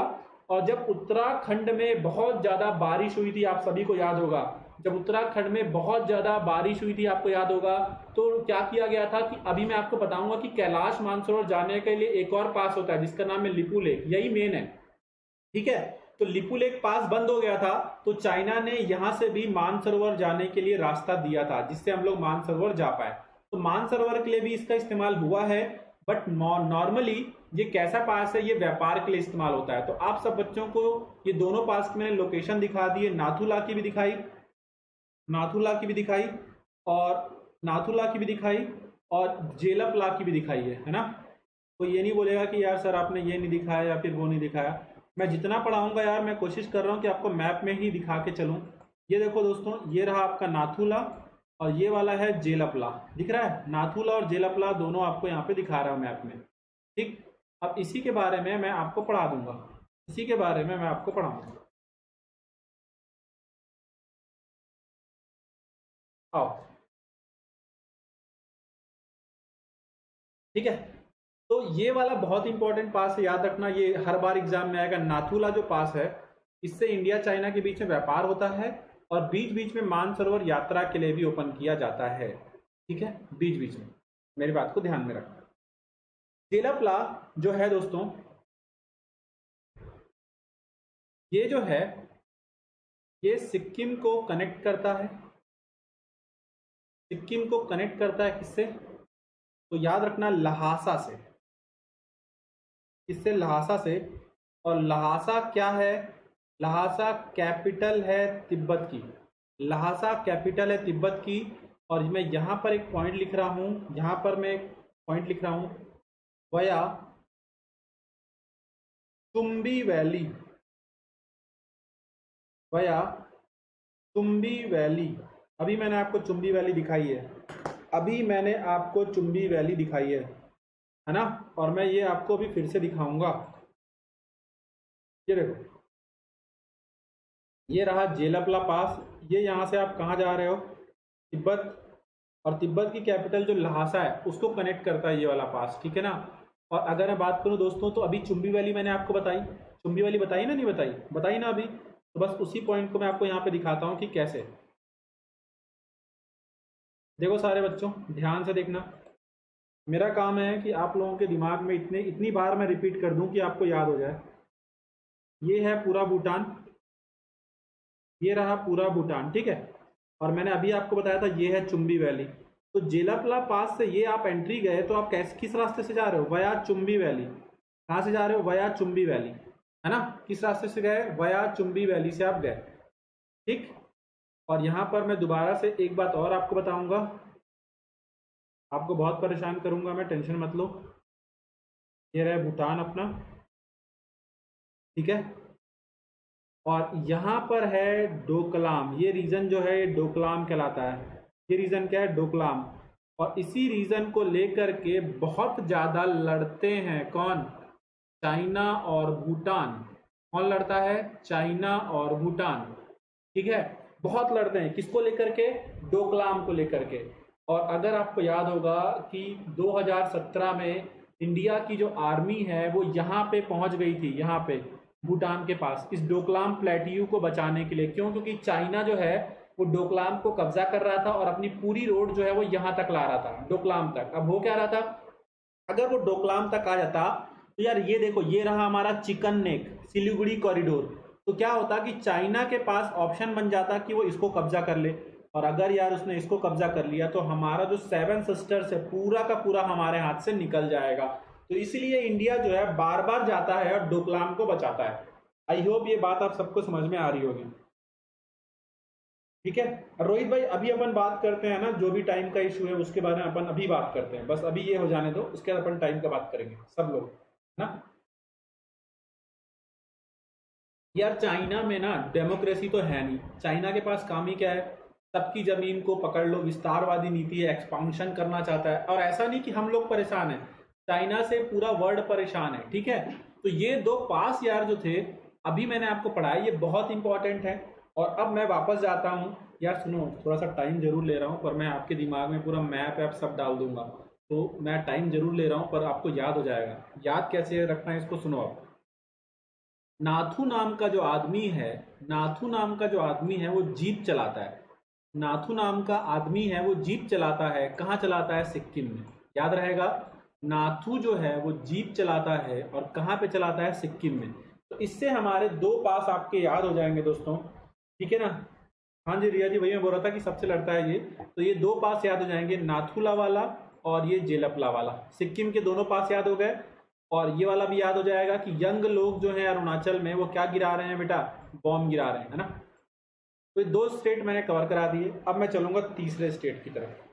और जब उत्तराखंड में बहुत ज़्यादा बारिश हुई थी, आप सभी को याद होगा, जब उत्तराखंड में बहुत ज़्यादा बारिश हुई थी, आपको याद होगा, तो क्या किया गया था कि अभी मैं आपको बताऊंगा कि कैलाश मानसरोवर जाने के लिए एक और पास होता है जिसका नाम है लिपू लेक, यही मेन है, ठीक है। तो लिपू लेक पास बंद हो गया था, तो चाइना ने यहां से भी मानसरोवर जाने के लिए रास्ता दिया था, जिससे हम लोग मानसरोवर जा पाए। तो मानसरोवर के लिए भी इसका इस्तेमाल हुआ है, बट नॉर्मली ये कैसा पास है, ये व्यापार के लिए इस्तेमाल होता है। तो आप सब बच्चों को ये दोनों पास की मैंने लोकेशन दिखा दी है, नाथुला की भी दिखाई, नाथुला की भी दिखाई, और नाथुला की भी दिखाई, और जेलपला की भी दिखाई है ना। तो ये नहीं बोलेगा कि यार सर आपने ये नहीं दिखाया या फिर वो नहीं दिखाया। मैं जितना पढ़ाऊंगा यार, मैं कोशिश कर रहा हूँ कि आपको मैप में ही दिखा के चलूँ। ये देखो दोस्तों, ये रहा आपका नाथुला, और ये वाला है जेलपला, दिख रहा है। नाथुला और जेलपला दोनों आपको यहाँ पे दिखा रहा हूँ मैप में, ठीक। अब इसी के बारे में मैं आपको पढ़ा दूंगा, इसी के बारे में मैं आपको पढ़ाऊंगा। आओ, ठीक है। तो ये वाला बहुत इंपॉर्टेंट पास है, याद रखना, ये हर बार एग्जाम में आएगा। नाथुला जो पास है, इससे इंडिया चाइना के बीच में व्यापार होता है, और बीच बीच में मानसरोवर यात्रा के लिए भी ओपन किया जाता है, ठीक है, बीच बीच में। मेरी बात को ध्यान में रखना। जेलाप्ला जो है दोस्तों, ये जो है ये सिक्किम को कनेक्ट करता है। सिक्किम को कनेक्ट करता है किससे? तो याद रखना ल्हासा से। किससे? ल्हासा से। और ल्हासा क्या है? ल्हासा कैपिटल है तिब्बत की। ल्हासा कैपिटल है तिब्बत की। और मैं यहाँ पर एक पॉइंट लिख रहा हूँ, यहाँ पर मैं एक पॉइंट लिख रहा हूँ, वया चुम्बी वैली। वया चुम्बी वैली। अभी मैंने आपको चुम्बी वैली दिखाई है, अभी मैंने आपको चुम्बी वैली दिखाई है ना? और मैं ये आपको अभी फिर से दिखाऊंगा। ये देखो, ये रहा जेलाप्ला पास। ये यहाँ से आप कहाँ जा रहे हो? तिब्बत। और तिब्बत की कैपिटल जो ल्हासा है उसको कनेक्ट करता है ये वाला पास, ठीक है ना? और अगर मैं बात करूँ दोस्तों, तो अभी चुम्बी वैली मैंने आपको बताई, चुम्बी वैली बताई ना, नहीं बताई? बताई ना अभी? तो बस उसी पॉइंट को मैं आपको यहाँ पे दिखाता हूँ कि कैसे। देखो सारे बच्चों ध्यान से देखना, मेरा काम है कि आप लोगों के दिमाग में इतनी बार मैं रिपीट कर दूं कि आपको याद हो जाए। ये है पूरा भूटान, ये रहा पूरा भूटान, ठीक है? और मैंने अभी आपको बताया था ये है चुम्बी वैली। तो जेलाप्ला पास से ये आप एंट्री गए तो आप कैसे, किस रास्ते से जा रहे हो? वया चुम्बी वैली। कहाँ से जा रहे हो? वया चुम्बी वैली, है ना? किस रास्ते से गए? वया चुम्बी वैली से आप गए, ठीक। और यहाँ पर मैं दोबारा से एक बात और आपको बताऊंगा, आपको बहुत परेशान करूंगा मैं, टेंशन मत लो। ये रहा भूटान अपना, ठीक है। और यहाँ पर है डोकलाम। ये रीजन जो है ये डोकलाम कहलाता है। ये रीजन क्या है? डोकलाम। और इसी रीजन को लेकर के बहुत ज्यादा लड़ते हैं कौन? चाइना और भूटान। कौन लड़ता है? चाइना और भूटान, ठीक है। बहुत लड़ते हैं, किसको लेकर के? डोकलाम को लेकर के। और अगर आपको याद होगा कि 2017 में इंडिया की जो आर्मी है वो यहाँ पे पहुंच गई थी, यहाँ पे भूटान के पास, इस डोकलाम प्लेट्यू को बचाने के लिए। क्यों? क्योंकि चाइना जो है वो डोकलाम को कब्जा कर रहा था और अपनी पूरी रोड जो है वो यहाँ तक ला रहा था, डोकलाम तक। अब हो क्या रहा था, अगर वो डोकलाम तक आ जाता तो यार ये देखो, ये रहा हमारा चिकन नेक सिलीगुड़ी कॉरिडोर। तो क्या होता कि चाइना के पास ऑप्शन बन जाता कि वो इसको कब्जा कर ले। और अगर यार उसने इसको कब्जा कर लिया तो हमारा जो सेवन सिस्टर्स है पूरा का पूरा हमारे हाथ से निकल जाएगा। तो इसलिए इंडिया जो है बार बार जाता है और डोकलाम को बचाता है। आई होप ये बात आप सबको समझ में आ रही होगी, ठीक है। रोहित भाई अभी अपन बात करते हैं ना, जो भी टाइम का इशू है उसके बारे में अपन अभी बात करते हैं, बस अभी ये हो जाने दो, उसके बाद अपन टाइम का बात करेंगे सब लोग ना। यार चाइना में ना डेमोक्रेसी तो है नहीं, चाइना के पास काम ही क्या है? सबकी जमीन को पकड़ लो, विस्तारवादी नीति है, एक्सपांशन करना चाहता है। और ऐसा नहीं कि हम लोग परेशान हैं, चाइना से पूरा वर्ल्ड परेशान है, ठीक है। तो ये दो पास यार जो थे, अभी मैंने आपको पढ़ाया, ये बहुत इंपॉर्टेंट है। और अब मैं वापस जाता हूँ। यार सुनो, थोड़ा सा टाइम जरूर ले रहा हूँ, पर मैं आपके दिमाग में पूरा मैप ऐप सब डाल दूंगा। तो मैं टाइम जरूर ले रहा हूँ, पर आपको याद हो जाएगा। याद कैसे रखना है इसको सुनो आप। नाथू नाम का जो आदमी है, नाथू नाम का जो आदमी है वो जीप चलाता है। नाथू नाम का आदमी है वो जीप चलाता है। कहाँ चलाता है? सिक्किम में। याद रहेगा, नाथू जो है वो जीप चलाता है और कहाँ पे चलाता है? सिक्किम में। तो इससे हमारे दो पास आपके याद हो जाएंगे दोस्तों, ठीक है ना? हाँ जी रिया जी, वही मैं बोल रहा था कि सबसे लड़ता है ये। तो ये दो पास याद हो जाएंगे, नाथुला वाला और ये जेलपला वाला। सिक्किम के दोनों पास याद हो गए। और ये वाला भी याद हो जाएगा कि यंग लोग जो हैं अरुणाचल में वो क्या गिरा रहे हैं बेटा? बॉम्ब गिरा रहे हैं, है ना? तो ये दो स्टेट मैंने कवर करा दिए। अब मैं चलूंगा तीसरे स्टेट की तरफ।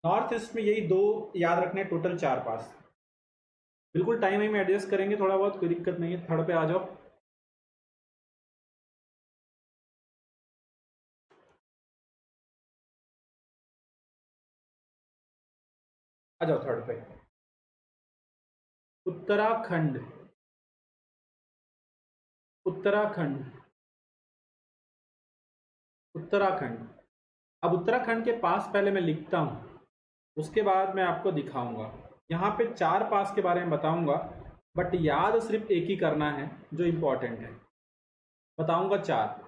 नॉर्थ ईस्ट में यही दो याद रखने, टोटल चार पास। बिल्कुल टाइम में एडजस्ट करेंगे थोड़ा बहुत, कोई दिक्कत नहीं है। थर्ड पे आ जाओ। आ जाओ थर्ड पे। उत्तराखंड। उत्तराखंड। उत्तराखंड। अब उत्तराखंड के पास पहले मैं लिखता हूँ, उसके बाद मैं आपको दिखाऊंगा। यहाँ पे चार पास के बारे में बताऊंगा, बट याद सिर्फ एक ही करना है जो इम्पोर्टेंट है। बताऊंगा चार,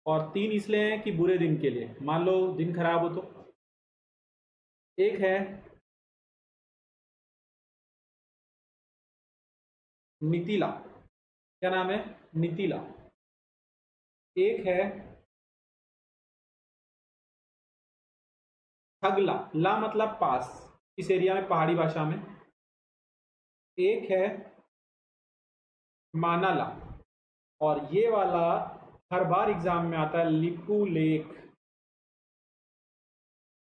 और तीन इसलिए हैं कि बुरे दिन के लिए, मान लो दिन खराब हो तो। एक है नीतीला, क्या नाम है? नीतीला। एक है ठगला, ला मतलब पास, इस एरिया में पहाड़ी भाषा में। एक है मानाला, और ये वाला हर बार एग्जाम में आता है, लिपू लेक।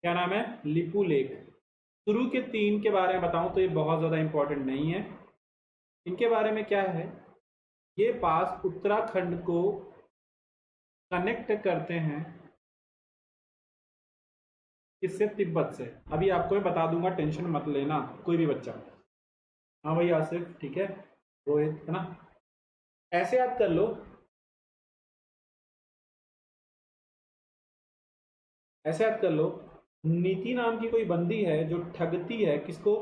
क्या नाम है? लिपू लेक। शुरू के तीन के बारे में बताऊं तो ये बहुत ज़्यादा इंपॉर्टेंट नहीं है। इनके बारे में क्या है, ये पास उत्तराखंड को कनेक्ट करते हैं, किससे? तिब्बत से। अभी आपको मैं बता दूंगा, टेंशन मत लेना कोई भी बच्चा। हाँ भाई आसिफ, ठीक है, रोहित है ना, ऐसे याद कर लो, ऐसे याद कर लो। नीति नाम की कोई बंदी है जो ठगती है किसको?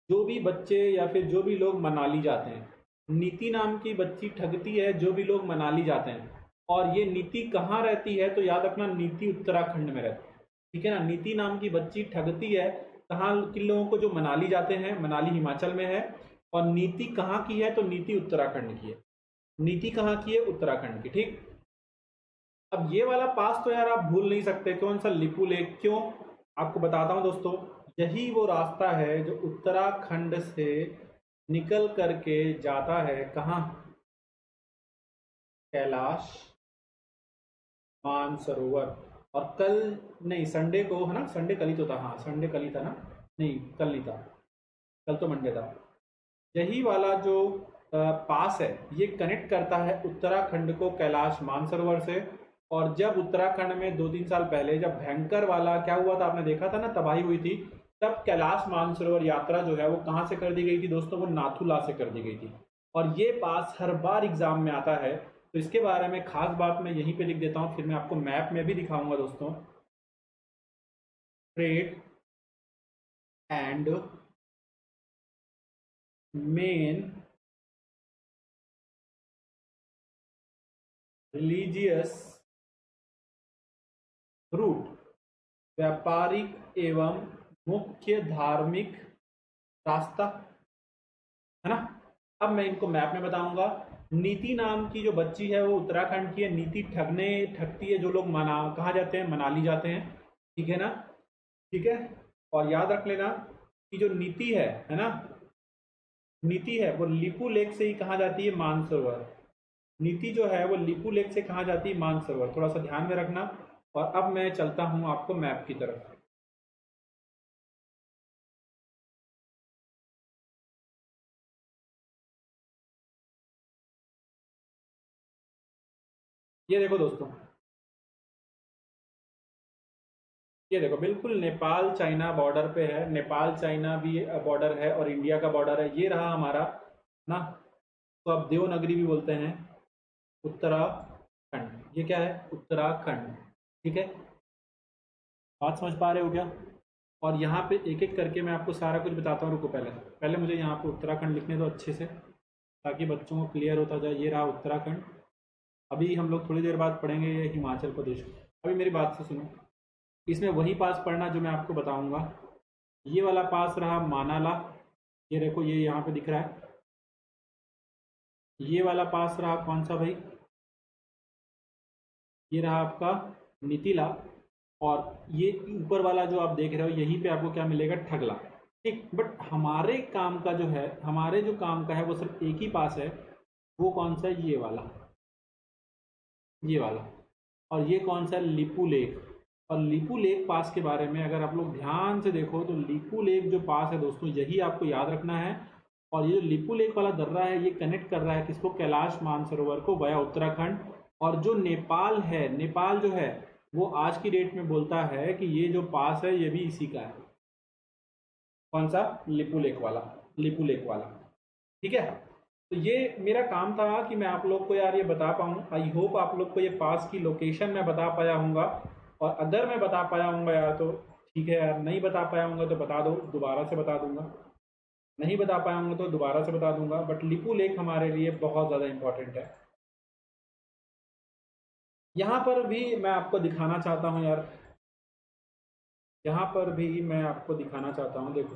जो भी बच्चे या फिर जो भी लोग मनाली जाते हैं, नीति नाम की बच्ची ठगती है जो भी लोग मनाली जाते हैं। और ये नीति कहाँ रहती है? तो याद रखना, नीति उत्तराखंड में रहती है, ठीक है ना। नीति नाम की बच्ची ठगती है कहाँ? किन लोगों को? जो मनाली जाते हैं, मनाली हिमाचल में है। और नीति कहाँ की है? तो नीति उत्तराखंड की है। नीति कहाँ की है? उत्तराखंड की, ठीक। अब ये वाला पास तो यार आप भूल नहीं सकते, कौन सा? लिपू लेक। क्यों? आपको बताता हूं दोस्तों, यही वो रास्ता है जो उत्तराखंड से निकल करके जाता है कहाँ? कैलाश मानसरोवर। और कल, नहीं संडे को है ना, संडे कल ही तो था, हाँ संडे कल ही था ना, नहीं कल नहीं था, कल तो मंडे था। यही वाला जो पास है, ये कनेक्ट करता है उत्तराखंड को कैलाश मानसरोवर से। और जब उत्तराखंड में 2-3 साल पहले जब भयंकर वाला क्या हुआ था, आपने देखा था ना, तबाही हुई थी, तब कैलाश मानसरोवर यात्रा जो है वो कहाँ से कर दी गई थी दोस्तों? वो नाथुला से कर दी गई थी। और ये पास हर बार एग्जाम में आता है, तो इसके बारे में खास बात मैं यहीं पे लिख देता हूँ, फिर मैं आपको मैप में भी दिखाऊंगा दोस्तों। Trade and main religious route, व्यापारिक एवं मुख्य धार्मिक रास्ता, है ना। अब मैं इनको मैप में बताऊंगा। नीति नाम की जो बच्ची है वो उत्तराखंड की है। नीति ठगती है जो लोग कहाँ जाते हैं? मनाली जाते हैं, ठीक है ना, ठीक है। और याद रख लेना कि जो नीति है ना, नीति है वो लिपू लेक से ही कहाँ जाती है? मानसरोवर। नीति जो है वो लिपू लेक से कहाँ जाती है? मानसरोवर। थोड़ा सा ध्यान में रखना। और अब मैं चलता हूँ आपको मैप की तरफ। ये देखो दोस्तों, ये देखो बिल्कुल नेपाल चाइना बॉर्डर पे है, नेपाल चाइना भी बॉर्डर है और इंडिया का बॉर्डर है। ये रहा हमारा ना, तो अब देवनागरी भी बोलते हैं उत्तराखंड। ये क्या है? उत्तराखंड, ठीक है। बात समझ पा रहे हो क्या? और यहाँ पे एक एक करके मैं आपको सारा कुछ बताता हूँ। रुको, पहले पहले मुझे यहाँ पे उत्तराखंड लिखने दो अच्छे से, ताकि बच्चों को क्लियर होता जाए। ये रहा उत्तराखंड। अभी हम लोग थोड़ी देर बाद पढ़ेंगे ये हिमाचल प्रदेश। अभी मेरी बात से सुनो, इसमें वही पास पढ़ना जो मैं आपको बताऊंगा। ये वाला पास रहा मानाला, ये देखो ये यहाँ पे दिख रहा है। ये वाला पास रहा कौन सा भाई? ये रहा आपका नीतीला। और ये ऊपर वाला जो आप देख रहे हो, यहीं पे आपको क्या मिलेगा? ठगला, ठीक। बट हमारे काम का जो है, हमारे जो काम का है वो सिर्फ एक ही पास है। वो कौन सा है? ये वाला, ये वाला। और ये कौन सा है? लिपू लेक। और लिपू लेक पास के बारे में अगर आप लोग ध्यान से देखो तो लिपू लेक जो पास है दोस्तों, यही आपको याद रखना है। और ये जो लिपू लेक वाला दर्रा है, ये कनेक्ट कर रहा है किसको? कैलाश मानसरोवर को वाया उत्तराखंड। और जो नेपाल है, नेपाल जो है वो आज की डेट में बोलता है कि ये जो पास है ये भी इसी का है। कौन सा? लिपू लेक वाला, लिपू लेक वाला, ठीक है। तो ये मेरा काम था कि मैं आप लोग को यार ये बता पाऊँ। आई होप आप लोग को ये पास की लोकेशन मैं बता पाया हूँगा। और अगर मैं बता पाया हूँगा यार तो ठीक है यार, नहीं बता पाया हूँगा तो बता दो, दोबारा से बता दूंगा। नहीं बता पाया हूँगा तो दोबारा से बता दूंगा। बट लिपू लेक हमारे लिए बहुत ज़्यादा इंपॉर्टेंट है। यहाँ पर भी मैं आपको दिखाना चाहता हूँ यार, यहाँ पर भी मैं आपको दिखाना चाहता हूँ, देखो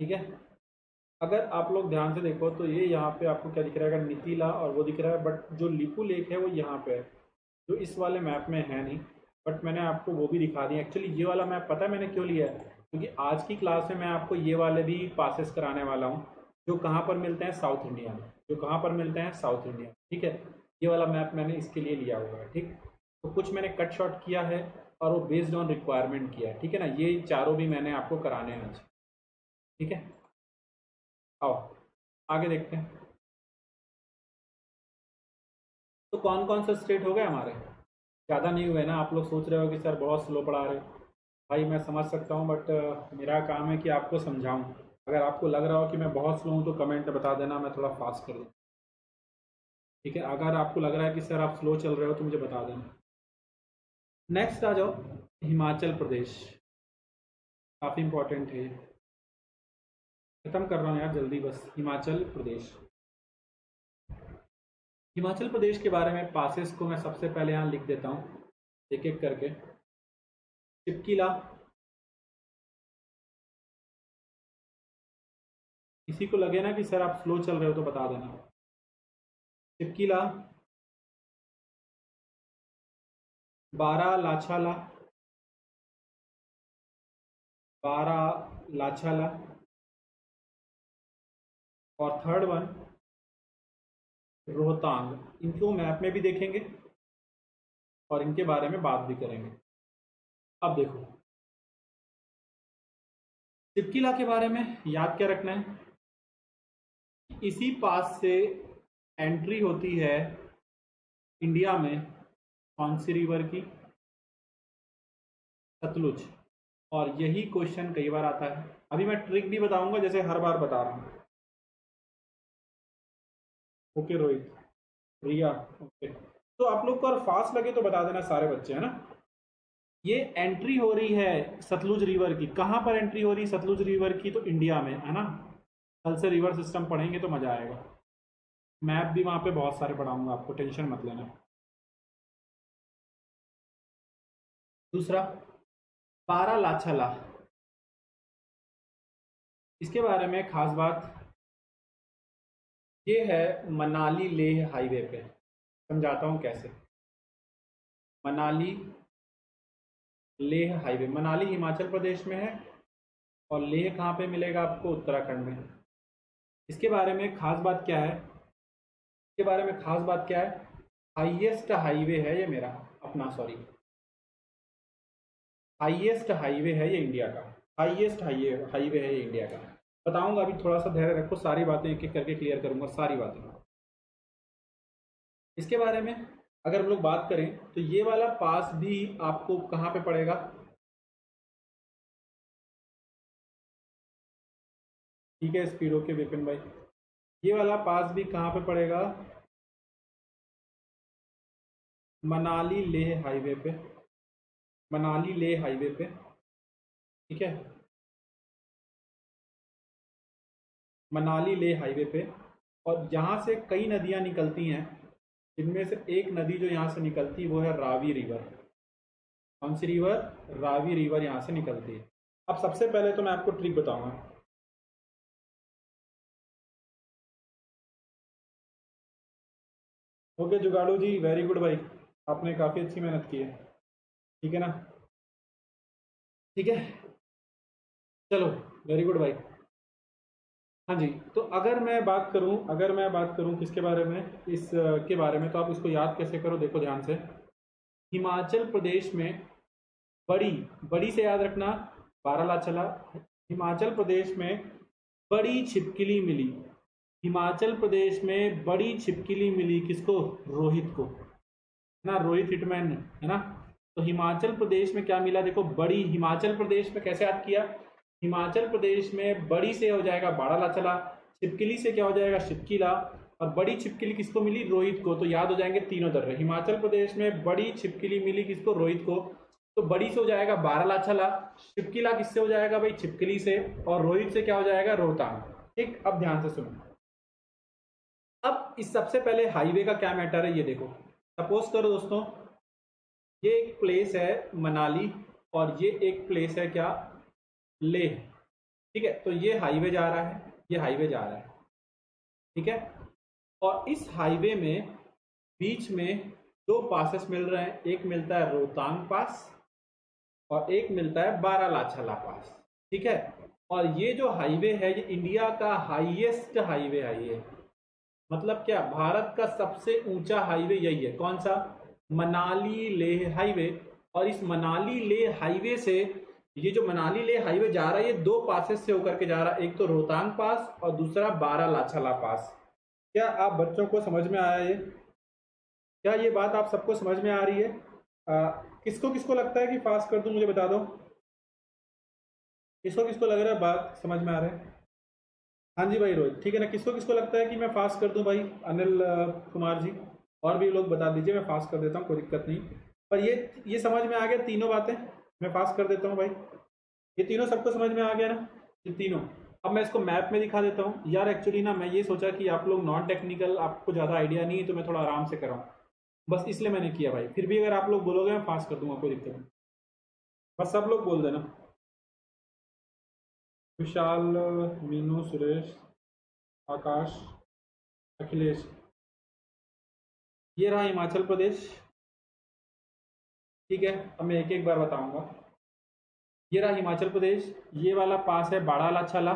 ठीक है। अगर आप लोग ध्यान से देखो तो ये यहाँ पे आपको क्या दिख रहा है, नीतीला और वो दिख रहा है, बट जो लिपू लेक है वो यहाँ पे है, जो इस वाले मैप में है नहीं। बट मैंने आपको वो भी दिखा दिया। एक्चुअली ये वाला मैप पता है मैंने क्यों लिया है, क्योंकि आज की क्लास में मैं आपको ये वाले भी पासेस कराने वाला हूँ, जो कहाँ पर मिलते हैं, साउथ इंडिया में, जो कहाँ पर मिलते हैं, साउथ इंडिया। ठीक है, ये वाला मैप मैंने इसके लिए लिया हुआ है। ठीक, तो कुछ मैंने कट शॉर्ट किया है और वो बेस्ड ऑन रिक्वायरमेंट किया है। ठीक है ना, ये चारों भी मैंने आपको कराने हैं आज। ठीक है, आओ आगे देखते हैं। तो कौन कौन सा स्टेट हो गए हमारे, ज़्यादा नहीं हुए ना। आप लोग सोच रहे हो कि सर बहुत स्लो पढ़ा रहे हो। भाई मैं समझ सकता हूँ, बट मेरा काम है कि आपको समझाऊँ। अगर आपको लग रहा हो कि मैं बहुत स्लो हूँ तो कमेंट में बता देना, मैं थोड़ा फास्ट कर दूँ। ठीक है, अगर आपको लग रहा है कि सर आप स्लो चल रहे हो तो मुझे बता देना। नेक्स्ट आ जाओ, हिमाचल प्रदेश, काफ़ी इंपॉर्टेंट है। खत्म कर रहा हूँ यार जल्दी, बस हिमाचल प्रदेश। हिमाचल प्रदेश के बारे में पासेस को मैं सबसे पहले यहाँ लिख देता हूँ एक एक करके। चिपकीला, किसी को लगे ना कि सर आप स्लो चल रहे हो तो बता देना। चिपकीला, बारा लाछाला, बारा लाछाला, और थर्ड वन रोहतांग। इनको मैप में भी देखेंगे और इनके बारे में बात भी करेंगे। अब देखो, चिपकीला के बारे में याद क्या रखना है, इसी पास से एंट्री होती है इंडिया में कौन सी रिवर की, सतलुज। और यही क्वेश्चन कई बार आता है। अभी मैं ट्रिक भी बताऊंगा जैसे हर बार बता रहा हूँ। ओके रोहित, रिया, ओके। तो आप लोग को और फास्ट लगे तो बता देना सारे बच्चे, है ना। ये एंट्री हो रही है सतलुज रिवर की। कहाँ पर एंट्री हो रही है सतलुज रिवर की, तो इंडिया में, है ना। कल से रिवर सिस्टम पढ़ेंगे तो मजा आएगा। मैप भी वहां पे बहुत सारे पढ़ाऊंगा आपको, टेंशन मत लेना। दूसरा, बारा लाछाला, इसके बारे में खास बात ये है, मनाली लेह हाईवे पे। समझाता हूँ कैसे। मनाली लेह हाईवे, मनाली हिमाचल प्रदेश में है और लेह कहाँ पे मिलेगा आपको, उत्तराखंड में। इसके बारे में खास बात क्या है, इसके बारे में खास बात क्या है, हाईएस्ट हाईवे है ये मेरा अपना, सॉरी, हाईएस्ट हाईवे है ये इंडिया का। हाईएस्ट हाईवे है ये इंडिया का। बताऊंगा, अभी थोड़ा सा धैर्य रखो, सारी बातें एक एक करके क्लियर करूंगा, सारी बातें। इसके बारे में अगर हम लोग बात करें तो ये वाला पास भी आपको कहाँ पे पड़ेगा, ठीक है स्पीड ओके विपिन भाई। ये वाला पास भी कहाँ पे पड़ेगा, मनाली लेह हाईवे पे, मनाली लेह हाईवे पे। ठीक है, मनाली लेह हाईवे पे। और यहाँ से कई नदियाँ निकलती हैं, जिनमें से एक नदी जो यहाँ से निकलती है वो है रावी रिवर। कौन सी रिवर, रावी रिवर यहाँ से निकलती है। अब सबसे पहले तो मैं आपको ट्रिक बताऊंगा। ओके जुगाड़ू जी, वेरी गुड भाई, आपने काफ़ी अच्छी मेहनत की है। ठीक है ना, ठीक है, चलो, वेरी गुड भाई। हाँ जी, तो अगर मैं बात करूं किसके बारे में, इस के बारे में, तो आप इसको याद कैसे करो, देखो ध्यान से। हिमाचल प्रदेश में बड़ी, बड़ी से याद रखना, बारालाचला। हिमाचल प्रदेश में बड़ी छिपकली मिली, हिमाचल प्रदेश में बड़ी छिपकली मिली किसको, रोहित को, है ना, रोहित हिटमैन, है ना। तो हिमाचल प्रदेश में क्या मिला, देखो बड़ी, हिमाचल प्रदेश में कैसे याद किया, हिमाचल प्रदेश में बड़ी से हो जाएगा बारालाचला, छिपकली से क्या हो जाएगा, शिपकीला, और बड़ी छिपकली किसको मिली, रोहित को। तो याद हो जाएंगे तीनों दर्रे। हिमाचल प्रदेश में बड़ी छिपकली मिली किसको, रोहित को। तो बड़ी से हो जाएगा बारालाचला, छिपकीला किससे हो जाएगा भाई, छिपकली से, और रोहित से क्या हो जाएगा, रोहतांग। ठीक, अब ध्यान से सुनो। अब इस सबसे पहले हाईवे का क्या मैटर है ये देखो। सपोज करो दोस्तों, ये एक प्लेस है मनाली और ये एक प्लेस है क्या, लेह। ठीक है, तो ये हाईवे जा रहा है, ये हाईवे जा रहा है, ठीक है। और इस हाईवे में बीच में दो पासेस मिल रहे हैं, एक मिलता है रोहतांग पास और एक मिलता है बारालाछाला पास, ठीक है। और ये जो हाईवे है ये इंडिया का हाईएस्ट हाईवे है, ये मतलब क्या, भारत का सबसे ऊंचा हाईवे यही है। कौन सा? मनाली लेह हाईवे। और इस मनाली लेह हाईवे से, ये जो मनाली लेह हाईवे जा रहा है ये दो पासेस से होकर के जा रहा है, एक तो रोहतांग पास और दूसरा बारालाछाला पास। क्या आप बच्चों को समझ में आया ये? क्या ये बात आप सबको समझ में आ रही है? किसको किसको लगता है कि पास कर दूं, मुझे बता दो। किसको किसको लग रहा है बात समझ में आ रहा है? हाँ जी भाई रोहित, ठीक है ना। किसको किसको लगता है कि मैं फास्ट कर दूं भाई? अनिल कुमार जी, और भी लोग बता दीजिए, मैं फास्ट कर देता हूँ, कोई दिक्कत नहीं। पर ये समझ में आ गया तीनों बातें? मैं फास्ट कर देता हूँ भाई, ये तीनों सबको समझ में आ गया ना, ये तीनों। अब मैं इसको मैप में दिखा देता हूँ यार। एक्चुअली ना मैं ये सोचा कि आप लोग नॉन टेक्निकल, आपको ज़्यादा आइडिया नहीं है, तो मैं थोड़ा आराम से कराऊँ, बस इसलिए मैंने किया भाई। फिर भी अगर आप लोग बोलोगे मैं फास्ट कर दूंगा, कोई दिक्कत नहीं। बस सब लोग बोल देना। विशाल, मीनू, सुरेश, आकाश, अखिलेश। ये रहा हिमाचल प्रदेश, ठीक है। अब मैं एक एक बार बताऊंगा। ये रहा हिमाचल प्रदेश, ये वाला पास है बाड़ालाछाला,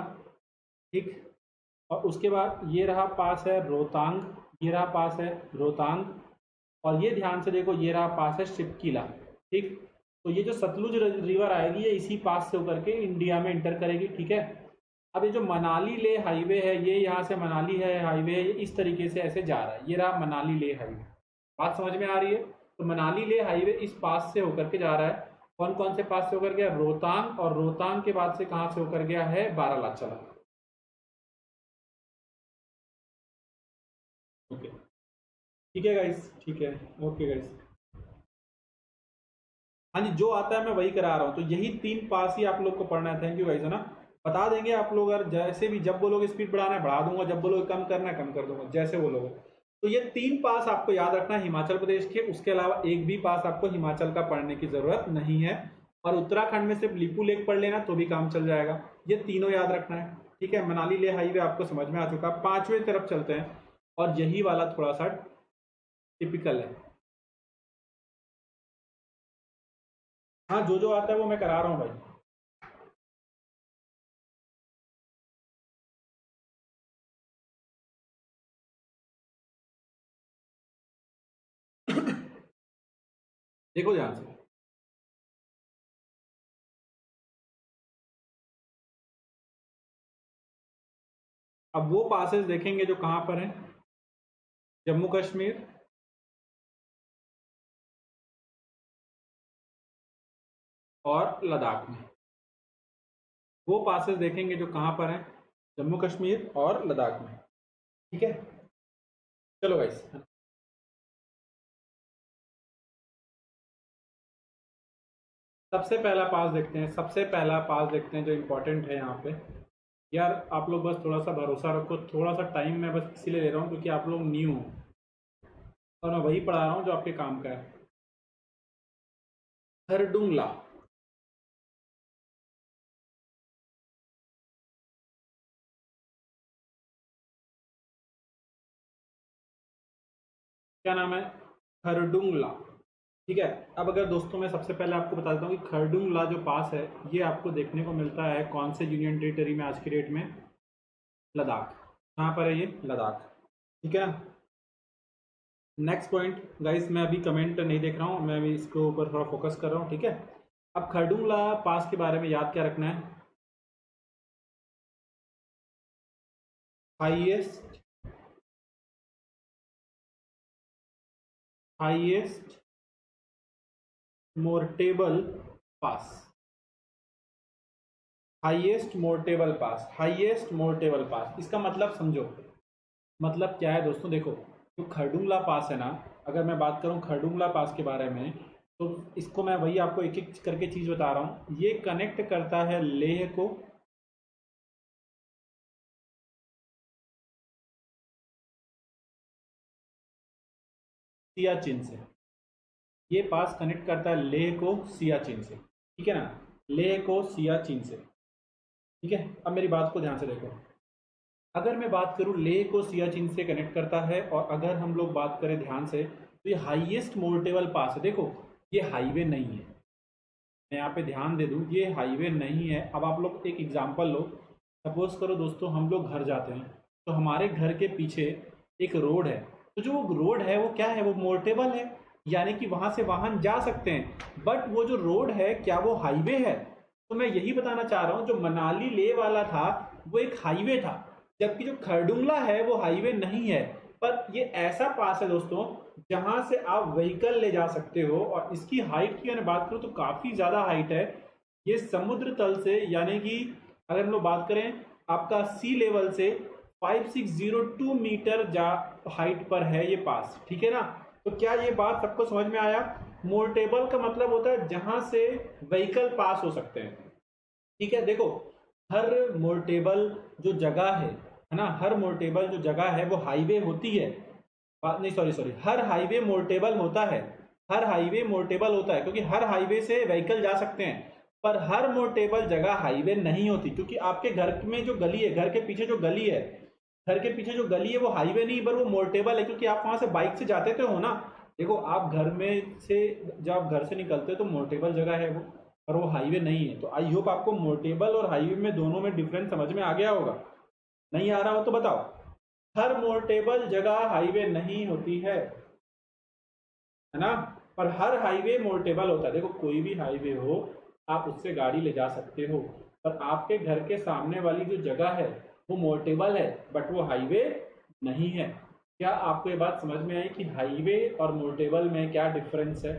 ठीक। और उसके बाद ये रहा पास है रोहतांग, ये रहा पास है रोहतांग। और ये ध्यान से देखो, ये रहा पास है शिपकीला, ठीक। तो ये जो सतलुज रिवर आएगी ये इसी पास से होकर के इंडिया में इंटर करेगी, ठीक है। अब ये जो मनाली ले हाईवे है, ये यहाँ से मनाली है हाईवे, ये इस तरीके से ऐसे जा रहा है, ये रहा मनाली ले हाईवे। बात समझ में आ रही है? तो मनाली ले हाईवे इस पास से होकर के जा रहा है। कौन कौन से पास से होकर गया? रोहतांग, और रोहतांग के बाद से कहाँ से होकर गया है? बारालाचला। ओके, ठीक है गाइस, ठीक है, ओके गाइस। हाँ जी, जो आता है मैं वही करा रहा हूँ, तो यही तीन पास ही आप लोग को पढ़ना है। थैंक यू गाइस, है ना। बता देंगे आप लोग, अगर जैसे भी जब बोलोगे स्पीड बढ़ाना है बढ़ा दूंगा, जब बोलोगे कम करना है कम कर दूंगा, जैसे बोलोगे। तो ये तीन पास आपको याद रखना है हिमाचल प्रदेश के, उसके अलावा एक भी पास आपको हिमाचल का पढ़ने की जरूरत नहीं है। और उत्तराखंड में सिर्फ लिपू लेक पढ़ लेना तो भी काम चल जाएगा। ये तीनों याद रखना है, ठीक है। मनाली ले हाईवे आपको समझ में आ चुका। पांचवें तरफ चलते हैं, और यही वाला थोड़ा सा टिपिकल है। हाँ, जो जो आता है वो मैं करा रहा हूँ भाई। देखो ध्यान से, अब वो पासेस देखेंगे जो कहाँ पर हैं? जम्मू कश्मीर और लद्दाख में। वो पासेस देखेंगे जो कहाँ पर हैं? जम्मू कश्मीर और लद्दाख में, ठीक है। चलो गाइस, सबसे पहला पास देखते हैं, सबसे पहला पास देखते हैं जो इम्पोर्टेंट है यहाँ पे। यार आप लोग बस थोड़ा सा भरोसा रखो, थोड़ा सा टाइम मैं बस इसीलिए ले रहा हूँ क्योंकि आप लोग न्यू हो, और मैं वही पढ़ा रहा हूँ जो आपके काम का है। खरडुंगला, क्या नाम है? खरडुंगला, ठीक है। अब अगर दोस्तों मैं सबसे पहले आपको बता देता हूँ कि खरडुंगला जो पास है ये आपको देखने को मिलता है कौन से यूनियन टेरिटरी में आज की डेट में? लद्दाख। कहाँ पर है ये? लद्दाख, ठीक है। नेक्स्ट पॉइंट गाइस, मैं अभी कमेंट नहीं देख रहा हूँ, मैं अभी इसके ऊपर थोड़ा फोकस कर रहा हूँ, ठीक है। अब खरडुंगला पास के बारे में याद क्या रखना है? हाईएस्ट, हाईएस्ट मोर्टेबल पास, हाईएस्ट मोर्टेबल पास, हाईएस्ट मोर्टेबल पास, इसका मतलब समझो। मतलब क्या है दोस्तों? देखो, जो खरडुंगला पास है ना, अगर मैं बात करूं खरडुंगला पास के बारे में, तो इसको मैं वही आपको एक एक करके चीज़ बता रहा हूँ। ये कनेक्ट करता है लेह को सियाचिन से। ये पास कनेक्ट करता है लेह को सियाचिन से, ठीक है ना। लेह को सियाचिन से, ठीक है, अब मेरी बात को ध्यान से देखो। अगर मैं बात करूं लेह को सियाचिन से कनेक्ट करता है, और अगर हम लोग बात करें ध्यान से तो ये हाईएस्ट मोर्टेबल पास है। देखो ये हाईवे नहीं है, मैं यहाँ पे ध्यान दे दूं, ये हाईवे नहीं है। अब आप लोग एक एग्जांपल लो, सपोज करो दोस्तों हम लोग घर जाते हैं, तो हमारे घर के पीछे एक रोड है, तो जो रोड है वो क्या है, वो मोर्टेबल है, यानी कि वहां से वाहन जा सकते हैं। बट वो जो रोड है क्या वो हाईवे है? तो मैं यही बताना चाह रहा हूँ, जो मनाली ले वाला था वो एक हाईवे था, जबकि जो खरडुंगला है वो हाईवे नहीं है। पर ये ऐसा पास है दोस्तों जहां से आप व्हीकल ले जा सकते हो, और इसकी हाइट की अगर बात करूं तो काफी ज्यादा हाइट है। ये समुद्र तल से, यानी कि अगर हम लोग बात करें आपका सी लेवल से 5602 मीटर जा हाइट पर है ये पास, ठीक है ना। तो क्या ये बात सबको समझ में आया? मोर्टेबल का मतलब होता है जहां से व्हीकल पास हो सकते हैं, ठीक है। देखो हर मोर्टेबल जो जगह है ना, हर मोर्टेबल जो जगह है वो हाईवे होती है। नहीं सॉरी, हर हाईवे मोर्टेबल होता है, हर हाईवे मोर्टेबल होता है, क्योंकि हर हाईवे से व्हीकल जा सकते हैं। पर हर मोर्टेबल जगह हाईवे नहीं होती, क्योंकि आपके घर में जो गली है, घर के पीछे जो गली है, घर के पीछे जो गली है वो हाईवे नहीं, पर वो मोर्टेबल है, क्योंकि आप वहां से बाइक से जाते तो हो ना। देखो आप घर में से जब आप घर से निकलते हो तो मोर्टेबल जगह है वो, पर वो हाईवे नहीं है। तो आई होप आपको मोर्टेबल और हाईवे में दोनों में डिफरेंस समझ में आ गया होगा। नहीं आ रहा हो तो बताओ। हर मोर्टेबल जगह हाईवे नहीं होती है ना, पर हर हाईवे मोर्टेबल होता है। देखो कोई भी हाईवे हो आप उससे गाड़ी ले जा सकते हो, पर आपके घर के सामने वाली जो जगह है वो मोर्टेबल है, बट वो हाईवे नहीं है। क्या आपको ये बात समझ में आई कि हाईवे और मोर्टेबल में क्या डिफरेंस है?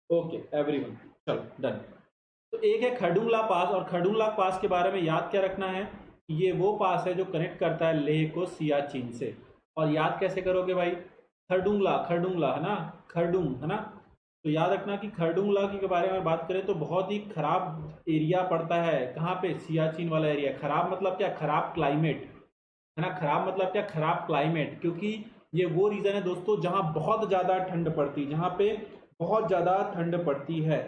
ओके एवरीवन, चलो डन। तो एक है खरडुंगला पास, और खरडुंगला पास के बारे में याद क्या रखना है, ये वो पास है जो कनेक्ट करता है लेह को सियाचिन से। और याद कैसे करोगे भाई? खरडुंगला, खरडुंगला है ना, खरडुंग है ना। तो याद रखना कि खरडुंगला के बारे में बात करें तो बहुत ही खराब एरिया पड़ता है। कहाँ पे? सियाचिन वाला एरिया। खराब मतलब क्या? खराब क्लाइमेट है ना। खराब मतलब क्या? खराब क्लाइमेट, क्योंकि ये वो रीजन है दोस्तों जहाँ बहुत ज़्यादा ठंड पड़ती है, जहाँ पे बहुत ज़्यादा ठंड पड़ती है,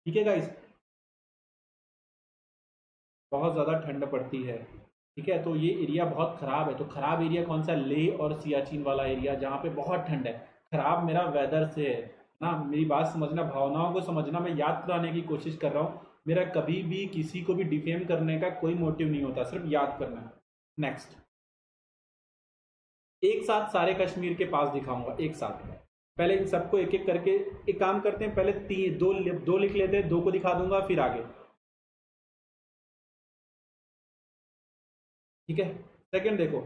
ठीक है गाइस, बहुत ज़्यादा ठंड पड़ती है, ठीक है। तो ये एरिया बहुत ख़राब है। तो ख़राब एरिया कौन सा? लेह और सियाचिन वाला एरिया, जहाँ पे बहुत ठंड है। ख़राब मेरा वेदर से है ना, मेरी बात समझना, भावनाओं को समझना। मैं याद कराने की कोशिश कर रहा हूँ, मेरा कभी भी किसी को भी डिफेम करने का कोई मोटिव नहीं होता, सिर्फ याद करना है। नेक्स्ट, एक साथ सारे कश्मीर के पास दिखाऊंगा एक साथ। पहले इन सबको एक एक करके, एक काम करते हैं, पहले तीन दो दो लिख लेते हैं, दो को दिखा दूंगा फिर आगे, ठीक है। सेकंड देखो,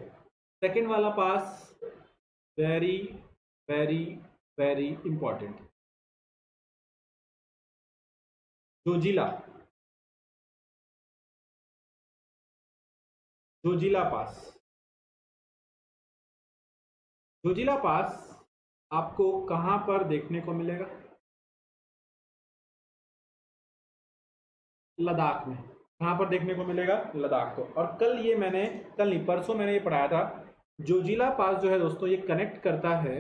सेकंड वाला pass very very very important, Zojila, Zojila pass. Zojila pass आपको कहां पर देखने को मिलेगा? लद्दाख में। कहां पर देखने को मिलेगा? लद्दाख को। और कल ये मैंने, कल नहीं परसों मैंने ये पढ़ाया था, जोजिला पास जो है दोस्तों ये कनेक्ट करता है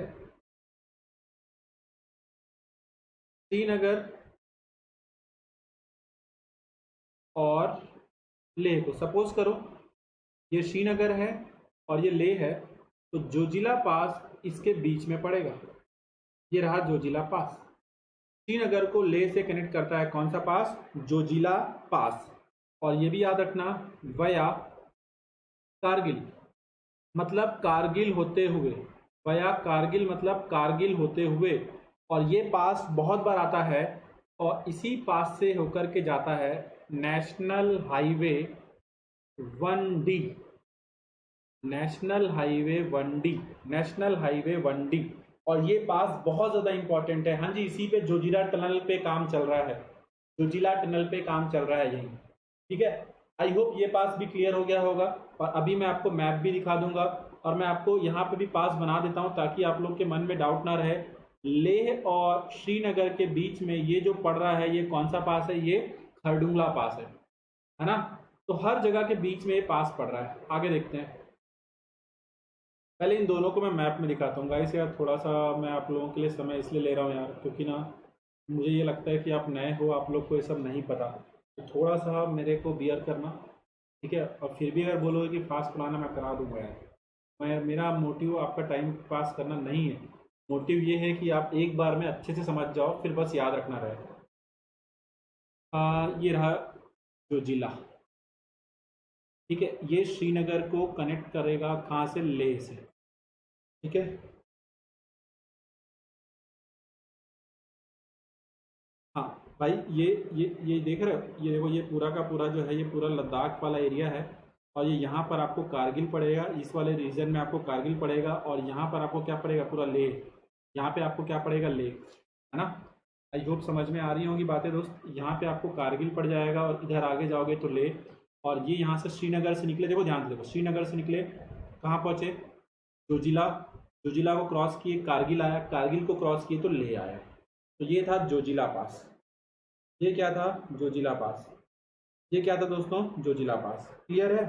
श्रीनगर और लेह को। सपोज करो ये श्रीनगर है और ये लेह है, तो जोजिला पास इसके बीच में पड़ेगा। ये रहा जोजिला पास, श्रीनगर को लेह से कनेक्ट करता है कौन सा पास? जोजिला पास। और ये भी याद रखना, वया कारगिल मतलब कारगिल होते हुए, वया कारगिल मतलब कारगिल होते हुए। और ये पास बहुत बार आता है, और इसी पास से होकर के जाता है national highway 1D, national highway 1D, national highway 1D। और ये पास बहुत ज़्यादा इंपॉर्टेंट है। हाँ जी, इसी पे जोजिला टनल पे काम चल रहा है, जोजिला टनल पे काम चल रहा है यहीं, ठीक है। आई होप ये पास भी क्लियर हो गया होगा। और अभी मैं आपको मैप भी दिखा दूंगा, और मैं आपको यहाँ पे भी पास बना देता हूँ ताकि आप लोग के मन में डाउट ना रहे। लेह और श्रीनगर के बीच में ये जो पड़ रहा है ये कौन सा पास है? ये खरडुंगला पास है ना। तो हर जगह के बीच में ये पास पड़ रहा है। आगे देखते हैं, पहले इन दोनों को मैं मैप में दिखाता हूँ गाइस। यार थोड़ा सा मैं आप लोगों के लिए समय इसलिए ले रहा हूँ यार, क्योंकि ना मुझे ये लगता है कि आप नए हो, आप लोग को ये सब नहीं पता, तो थोड़ा सा मेरे को बियर करना, ठीक है। और फिर भी अगर बोलोगे कि फास्ट पढ़ाना, मैं करा दूंगा यार। मैं, मेरा मोटिव आपका टाइम पास करना नहीं है। मोटिव ये है कि आप एक बार में अच्छे से समझ जाओ, फिर बस याद रखना रहे। ये रहा जो जिला, ठीक है। ये श्रीनगर को कनेक्ट करेगा कहाँ से? लेह से, ठीक है। हाँ भाई, ये देख रहे हो, ये देखो, ये पूरा का पूरा जो है, ये पूरा लद्दाख वाला एरिया है। और ये यहाँ पर आपको कारगिल पड़ेगा, इस वाले रीजन में आपको कारगिल पड़ेगा। और यहाँ पर आपको क्या पड़ेगा? पूरा लेह। यहाँ पे आपको क्या पड़ेगा? लेह, है ना। आई होप समझ में आ रही होंगी बातें दोस्त। यहाँ पे आपको कारगिल पड़ जाएगा और इधर आगे जाओगे तो लेह। और ये यहाँ से श्रीनगर से निकले, देखो ध्यान से देखो, श्रीनगर से निकले कहाँ पहुँचे? जोजिला। जोजिला को क्रॉस किए कारगिल आया, कारगिल को क्रॉस किए तो लेह आया। तो ये था जोजिला पास। ये क्या था? जोजिला पास। ये क्या था दोस्तों? जोजिला पास। क्लियर है?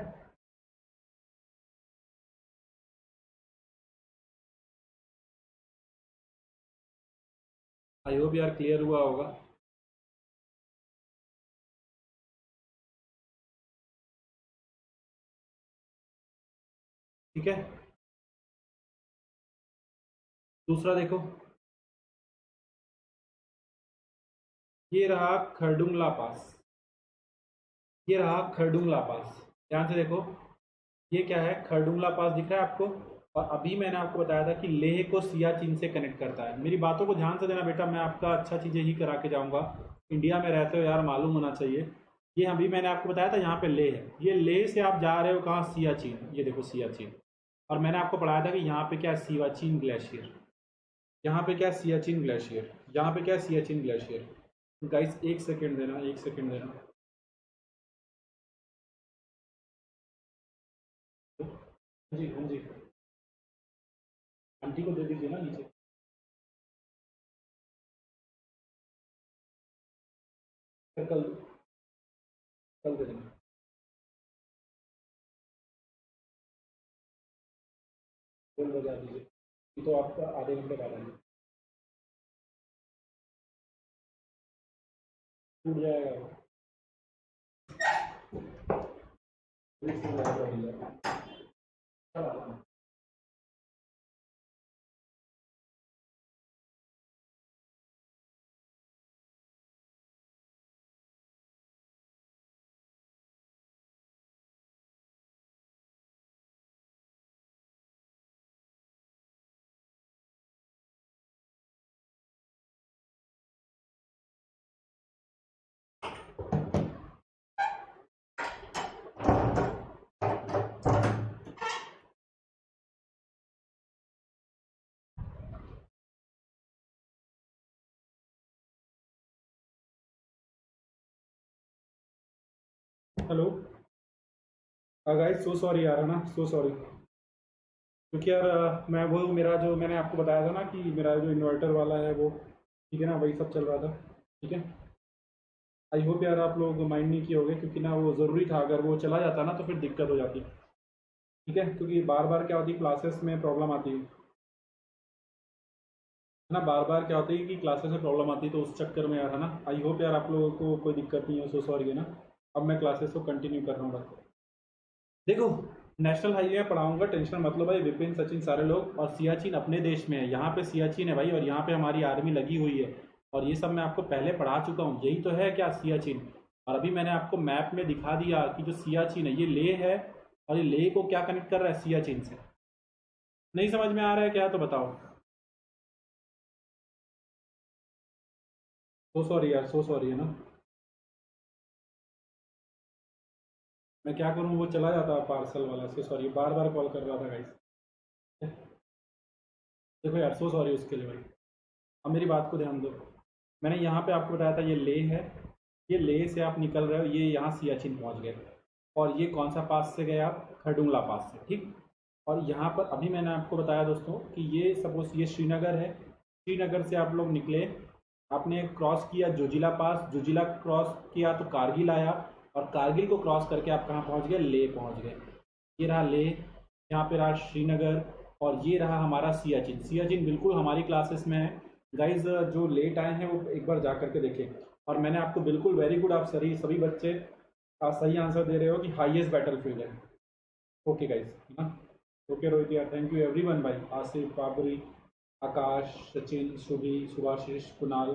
आई होप यार क्लियर हुआ होगा। ठीक है। दूसरा देखो, ये रहा खरडुंगला पास। ये रहा खरडुंगला पास। ध्यान से देखो, ये क्या है? खरडुंगला पास दिख रहा है आपको। और अभी मैंने आपको बताया था कि लेह को सियाचिन से कनेक्ट करता है। मेरी बातों को ध्यान से देना बेटा, मैं आपका अच्छा चीज़ें ही करा के जाऊंगा। इंडिया में रहते हो यार, मालूम होना चाहिए। ये अभी मैंने आपको बताया था, यहाँ पे लेह है। ये लेह से आप जा रहे हो कहाँ? सियाचिन। ये देखो सियाचिन। और मैंने आपको पढ़ाया था कि यहाँ पे क्या है? सियाचिन ग्लेशियर। यहाँ पे क्या है? सियाचिन ग्लेशियर। यहाँ पे क्या है? सियाचिन ग्लेशियर। गाइस एक सेकेंड देना, एक सेकेंड देना। हाँ जी, हाँ जी। आंटी को दे दीजिए ना नीचे। फिर कल, कल दे देना। बोल बजा दीजिए। ये तो आपका आधे घंटे बाद आएंगे। टूट जाएगा वो। टूट जाएगा भैया। कल आ जाना। हेलो। गाइस सो सॉरी यार, है ना, सो सॉरी। क्योंकि यार मैं वो, मेरा जो मैंने आपको बताया था ना कि मेरा जो इन्वर्टर वाला है वो, ठीक है ना, वही सब चल रहा था। ठीक है। आई होप यार आप लोग माइंड नहीं किए होगे, क्योंकि ना वो ज़रूरी था। अगर वो चला जाता ना तो फिर दिक्कत हो जाती। ठीक है, क्योंकि बार बार क्या होती, क्लासेस में प्रॉब्लम आती है ना। बार बार क्या होती है कि क्लासेस में प्रॉब्लम आती है, तो उस चक्कर में यार, है ना। आई होप यार आप लोगों को कोई दिक्कत नहीं है, सो सॉरी, है ना। अब मैं क्लासेस को कंटिन्यू कर रहा हूँ बस। देखो, नेशनल हाईवे में पढ़ाऊंगा, टेंशन मत लो भाई। विपिन, सचिन, सारे लोग। और सियाचिन अपने देश में है, यहाँ पे सियाचिन है भाई। और यहाँ पे हमारी आर्मी लगी हुई है। और ये सब मैं आपको पहले पढ़ा चुका हूँ। यही तो है क्या? सियाचिन। और अभी मैंने आपको मैप में दिखा दिया कि जो सियाचिन है ये लेह है। और ये लेह को क्या कनेक्ट कर रहा है? सियाचिन से। नहीं समझ में आ रहा है क्या? तो बताओ। सो सॉरी यार, सो सॉरी, है ना। मैं क्या करूँ, वो चला जाता पार्सल वाला। सो सॉरी, बार बार कॉल कर रहा था गाइस। देखो यार, सो सॉरी उसके लिए भाई। अब मेरी बात को ध्यान दो। मैंने यहाँ पे आपको बताया था ये लेह है। ये लेह से आप निकल रहे हो, ये यहाँ सियाचिन पहुँच गए। और ये कौन सा पास से गए आप? खरडुंगला पास से, ठीक। और यहाँ पर अभी मैंने आपको बताया दोस्तों कि ये सपोज ये श्रीनगर है। श्रीनगर से आप लोग निकले, आपने क्रॉस किया जोजिला पास, जोजिला क्रॉस किया तो कारगिल आया। और कारगिल को क्रॉस करके आप कहाँ पहुँच गए? लेह पहुँच गए। ये रहा लेह, यहाँ पे रहा श्रीनगर। और ये रहा हमारा सियाचिन। सियाचिन बिल्कुल हमारी क्लासेस में है। गाइज जो लेट आए हैं वो एक बार जा करके देखें। और मैंने आपको बिल्कुल वेरी गुड, आप सभी बच्चे सही आंसर दे रहे हो कि हाईएस्ट बैटलफील्ड है। ओके गाइज, है ना। ओके रोहित यार, थैंक यू एवरीवन भाई, आसिफ, बाबरी, आकाश, सचिन, शुभी, सुभाशीष, कुणाल,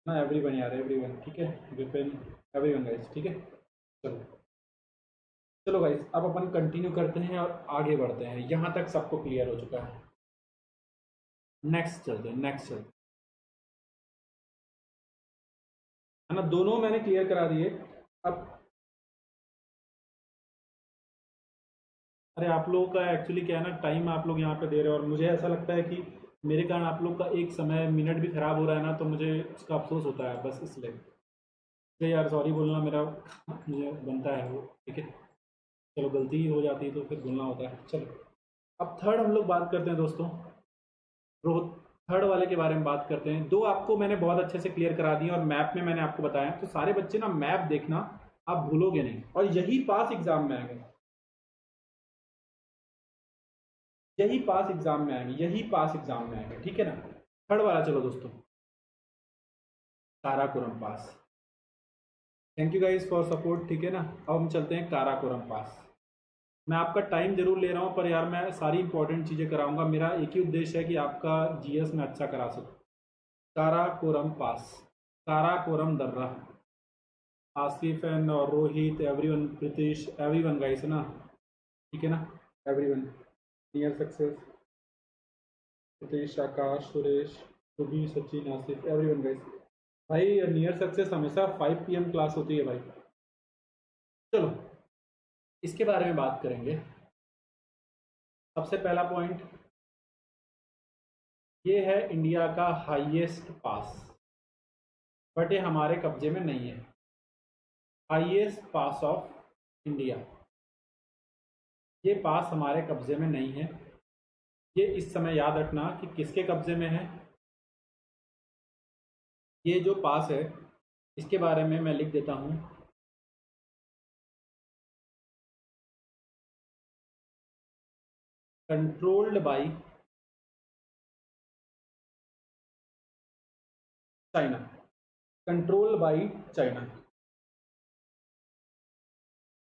ना एवरीवन यार, एवरीवन, ठीक है, विपिन, एवरीवन गाइज, ठीक है। चलो चलो गाइज, अब अपन कंटिन्यू करते हैं और आगे बढ़ते हैं। यहाँ तक सबको क्लियर हो चुका है। नेक्स्ट चलते हैं, नेक्स्ट चलते हैं, है ना। दोनों मैंने क्लियर करा दिए। अब अरे आप लोगों का एक्चुअली क्या है ना, टाइम आप लोग यहाँ पे दे रहे हो और मुझे ऐसा लगता है कि मेरे कारण आप लोग का एक समय मिनट भी खराब हो रहा है ना, तो मुझे उसका अफसोस होता है बस, इसलिए। तो यार सॉरी बोलना मेरा मुझे बनता है वो, ठीक है। चलो गलती हो जाती है तो फिर बोलना होता है। चलो अब थर्ड हम लोग बात करते हैं दोस्तों। रोहत, थर्ड वाले के बारे में बात करते हैं। दो आपको मैंने बहुत अच्छे से क्लियर करा दिए और मैप में मैंने आपको बताया, तो सारे बच्चे ना मैप देखना, आप भूलोगे नहीं, और यही पास एग्जाम में आएगा, यही पास एग्जाम में आएंगे, यही पास एग्जाम में आएंगे, ठीक है ना। थर्ड वाला चलो दोस्तों, Karakoram pass. Thank you guys for support, ठीक है ना। अब हम चलते हैं काराकोरम पास। मैं आपका टाइम जरूर ले रहा हूँ, पर यार मैं सारी इंपॉर्टेंट चीज़ें कराऊंगा। मेरा एक ही उद्देश्य है कि आपका जीएस में अच्छा करा सकूँ। काराकोरम पास, काराकोरम दर्रा, Asif and Rohit, everyone, Pritish, everyone guys, है ना, ठीक है ना, एवरीवन, नियर सक्सेस, प्रीतिश, आकाश, सुरेश, सुभी, सचिन, आसिफ, एवरीवन गाइस। भाई नियर सक्सेस हमेशा 5 PM क्लास होती है भाई। चलो इसके बारे में बात करेंगे। सबसे पहला पॉइंट ये है, इंडिया का हाईएस्ट पास, बट ये हमारे कब्जे में नहीं है। हाईएस्ट पास ऑफ इंडिया, ये पास हमारे कब्जे में नहीं है। ये इस समय याद रखना कि किसके कब्जे में है। ये जो पास है इसके बारे में मैं लिख देता हूँ, controlled by China, controlled by China.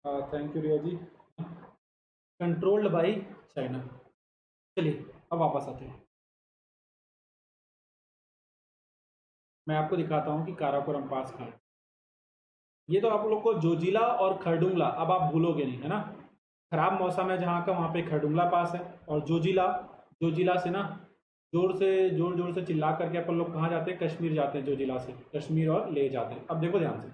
Thank you Riya ji, controlled by China. चलिए अब वापस आते हैं, मैं आपको दिखाता हूँ कि काराकोरम पास कहाँ है। ये तो आप लोग को जोजिला और खरडुंगला अब आप भूलोगे नहीं, है ना। खराब मौसम है जहाँ का, वहाँ पे खरडुंगला पास है, और जोजिला, जोजिला से ना जोर जोर से चिल्ला करके अपन लोग कहाँ जाते हैं, कश्मीर जाते हैं, जोजिला से कश्मीर और ले जाते हैं। अब देखो ध्यान से,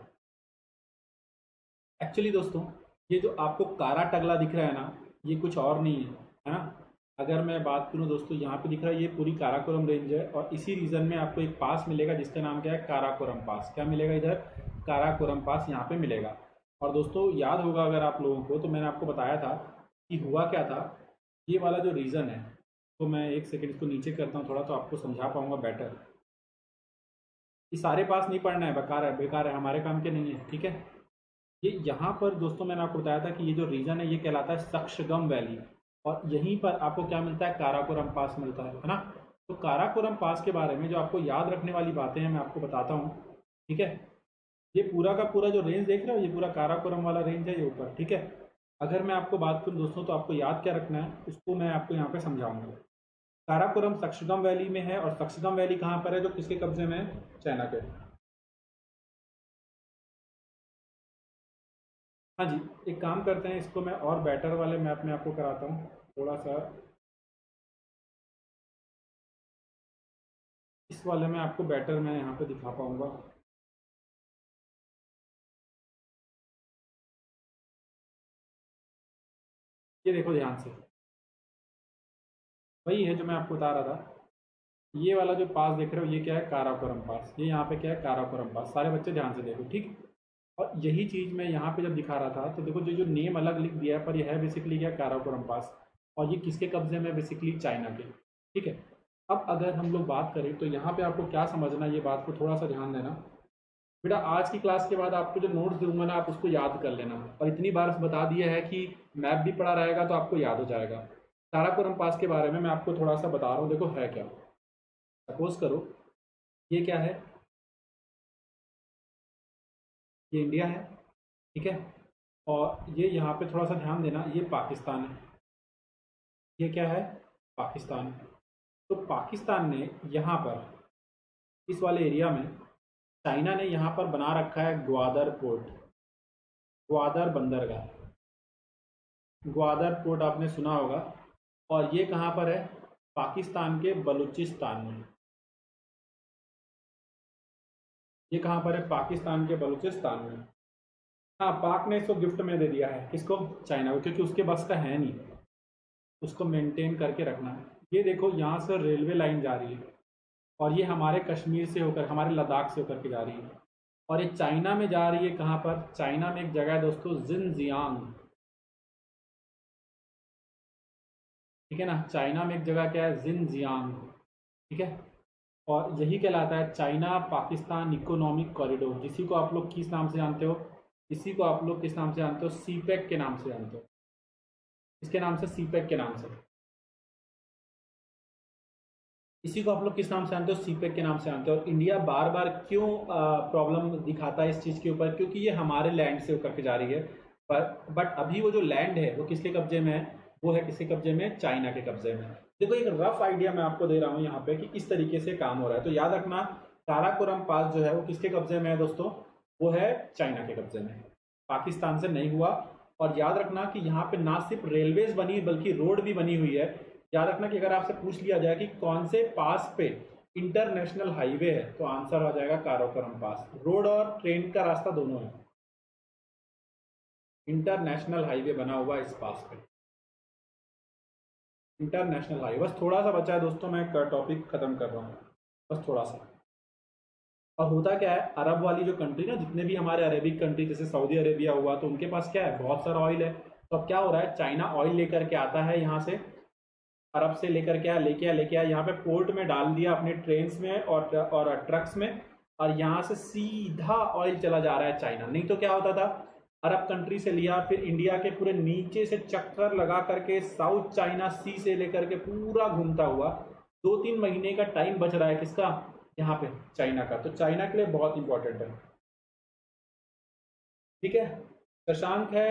एक्चुअली दोस्तों ये जो आपको कारा टगला दिख रहा है ना, ये कुछ और नहीं है ना। अगर मैं बात करूं दोस्तों, यहाँ पे दिख रहा है ये पूरी काराकोरम रेंज है, और इसी रीजन में आपको एक पास मिलेगा जिसका नाम क्या है, काराकोरम पास। क्या मिलेगा इधर, काराकोरम पास यहाँ पे मिलेगा। और दोस्तों याद होगा अगर आप लोगों को, तो मैंने आपको बताया था कि हुआ क्या था। ये वाला जो रीज़न है, तो मैं एक सेकेंड इसको नीचे करता हूँ थोड़ा, तो आपको समझा पाऊंगा बेटर। ये सारे पास नहीं पढ़ना है, बेकार है, बेकार है, हमारे काम के नहीं है, ठीक है। ये यहाँ पर दोस्तों मैंने आपको बताया था कि ये जो रीजन है ये कहलाता है सक्शगम वैली, और यहीं पर आपको क्या मिलता है, काराकोरम पास मिलता है ना। तो काराकोरम पास के बारे में जो आपको याद रखने वाली बातें हैं मैं आपको बताता हूँ, ठीक है। ये पूरा का पूरा जो रेंज देख रहे हो, ये पूरा काराकोरम वाला रेंज है ये ऊपर, ठीक है। अगर मैं आपको बात करूँ दोस्तों, तो आपको याद क्या रखना है उसको मैं आपको यहाँ पे समझाऊंगा। काराकोरम सक्शगम वैली में है, और सक्शगम वैली कहाँ पर है, जो किसके कब्जे में है, चाइना के। हाँ जी, एक काम करते हैं, इसको मैं और बेटर वाले मैप में आपको कराता हूँ थोड़ा सा। इस वाले में आपको बेटर मैं यहाँ पे दिखा पाऊँगा। ये देखो ध्यान से, वही है जो मैं आपको बता रहा था। ये वाला जो पास देख रहे हो, ये क्या है, काराकोरम पास। ये यहाँ पे क्या है, काराकोरम पास। सारे बच्चे ध्यान से देखो, ठीक। और यही चीज़ मैं यहाँ पे जब दिखा रहा था, तो देखो जो नेम अलग लिख दिया है, पर यह है बेसिकली क्या, काराकोरम पास। और ये किसके कब्जे में, बेसिकली चाइना के, ठीक है। अब अगर हम लोग बात करें, तो यहाँ पे आपको क्या समझना, ये बात को थोड़ा सा ध्यान देना बेटा। आज की क्लास के बाद आपको जो नोट्स दूंगा ना, आप उसको याद कर लेना, और इतनी बार बता दिया है कि मैप भी पढ़ा रहेगा तो आपको याद हो जाएगा। काराकोरम पास के बारे में मैं आपको थोड़ा सा बता रहा हूँ, देखो है क्या। सपोज करो ये क्या है, ये इंडिया है, ठीक है, और ये यहाँ पे थोड़ा सा ध्यान देना, ये पाकिस्तान है, ये क्या है, पाकिस्तान। तो पाकिस्तान ने यहाँ पर इस वाले एरिया में, चाइना ने यहाँ पर बना रखा है ग्वादर पोर्ट, ग्वादर बंदरगाह, ग्वादर पोर्ट आपने सुना होगा। और ये कहाँ पर है, पाकिस्तान के बलूचिस्तान में। ये कहाँ पर है, पाकिस्तान के बलूचिस्तान में। हाँ, पाक ने इसको गिफ्ट में दे दिया है, किसको, चाइना को, क्योंकि उसके बस का है नहीं उसको मेंटेन करके रखना है। ये देखो यहाँ से रेलवे लाइन जा रही है और ये हमारे कश्मीर से होकर, हमारे लद्दाख से होकर के जा रही है, और ये चाइना में जा रही है। कहाँ पर, चाइना में एक जगह है दोस्तों, जिनजियांग, ठीक है ना, चाइना में एक जगह क्या है, जिनजियांग, ठीक है। और यही कहलाता है चाइना पाकिस्तान इकोनॉमिक कॉरिडोर, जिसी को आप लोग किस नाम से जानते हो, इसी को आप लोग किस नाम से जानते हो, सीपेक के नाम से जानते हो, इसके नाम से, सीपेक के नाम से। इसी को आप लोग किस नाम से जानते हो, सीपेक के नाम से जानते हो। और इंडिया बार बार क्यों प्रॉब्लम दिखाता है इस चीज़ के ऊपर, क्योंकि ये हमारे लैंड से होकर के जा रही है। पर बट अभी वो जो लैंड है वो किसके कब्जे में है, वो है किसके कब्जे में, चाइना के कब्जे में। देखो एक रफ आइडिया मैं आपको दे रहा हूँ यहाँ पे कि इस तरीके से काम हो रहा है। तो याद रखना, काराकोरम पास जो है वो किसके कब्जे में है दोस्तों, वो है चाइना के कब्जे में, पाकिस्तान से नहीं हुआ। और याद रखना कि यहाँ पे ना सिर्फ रेलवेज बनी बल्कि रोड भी बनी हुई है। याद रखना कि अगर आपसे पूछ लिया जाए कि कौन से पास पे इंटरनेशनल हाईवे है, तो आंसर आ जाएगा काराकोरम पास। रोड और ट्रेन का रास्ता दोनों है, इंटरनेशनल हाईवे बना हुआ इस पास पे, इंटरनेशनल हाईवे। बस थोड़ा सा बचा है दोस्तों, मैं टॉपिक खत्म कर रहा हूँ, बस थोड़ा सा। और होता क्या है, अरब वाली जो कंट्री ना, जितने भी हमारे अरेबिक कंट्री जैसे सऊदी अरेबिया हुआ, तो उनके पास क्या है, बहुत सारा ऑयल है। तो अब क्या हो रहा है, चाइना ऑयल लेकर के आता है यहाँ से, अरब से लेकर के आया, लेके आया यहाँ पे पोर्ट में डाल दिया अपने ट्रेन्स में और ट्रक्स में, और यहाँ से सीधा ऑयल चला जा रहा है चाइना। नहीं तो क्या होता था, अरब कंट्री से लिया, फिर इंडिया के पूरे नीचे से चक्कर लगा करके साउथ चाइना सी से लेकर के पूरा घूमता हुआ 2-3 महीने का टाइम बच रहा है किसका, यहाँ पे चाइना का। तो चाइना के लिए बहुत इंपॉर्टेंट है, ठीक है। शशांक है,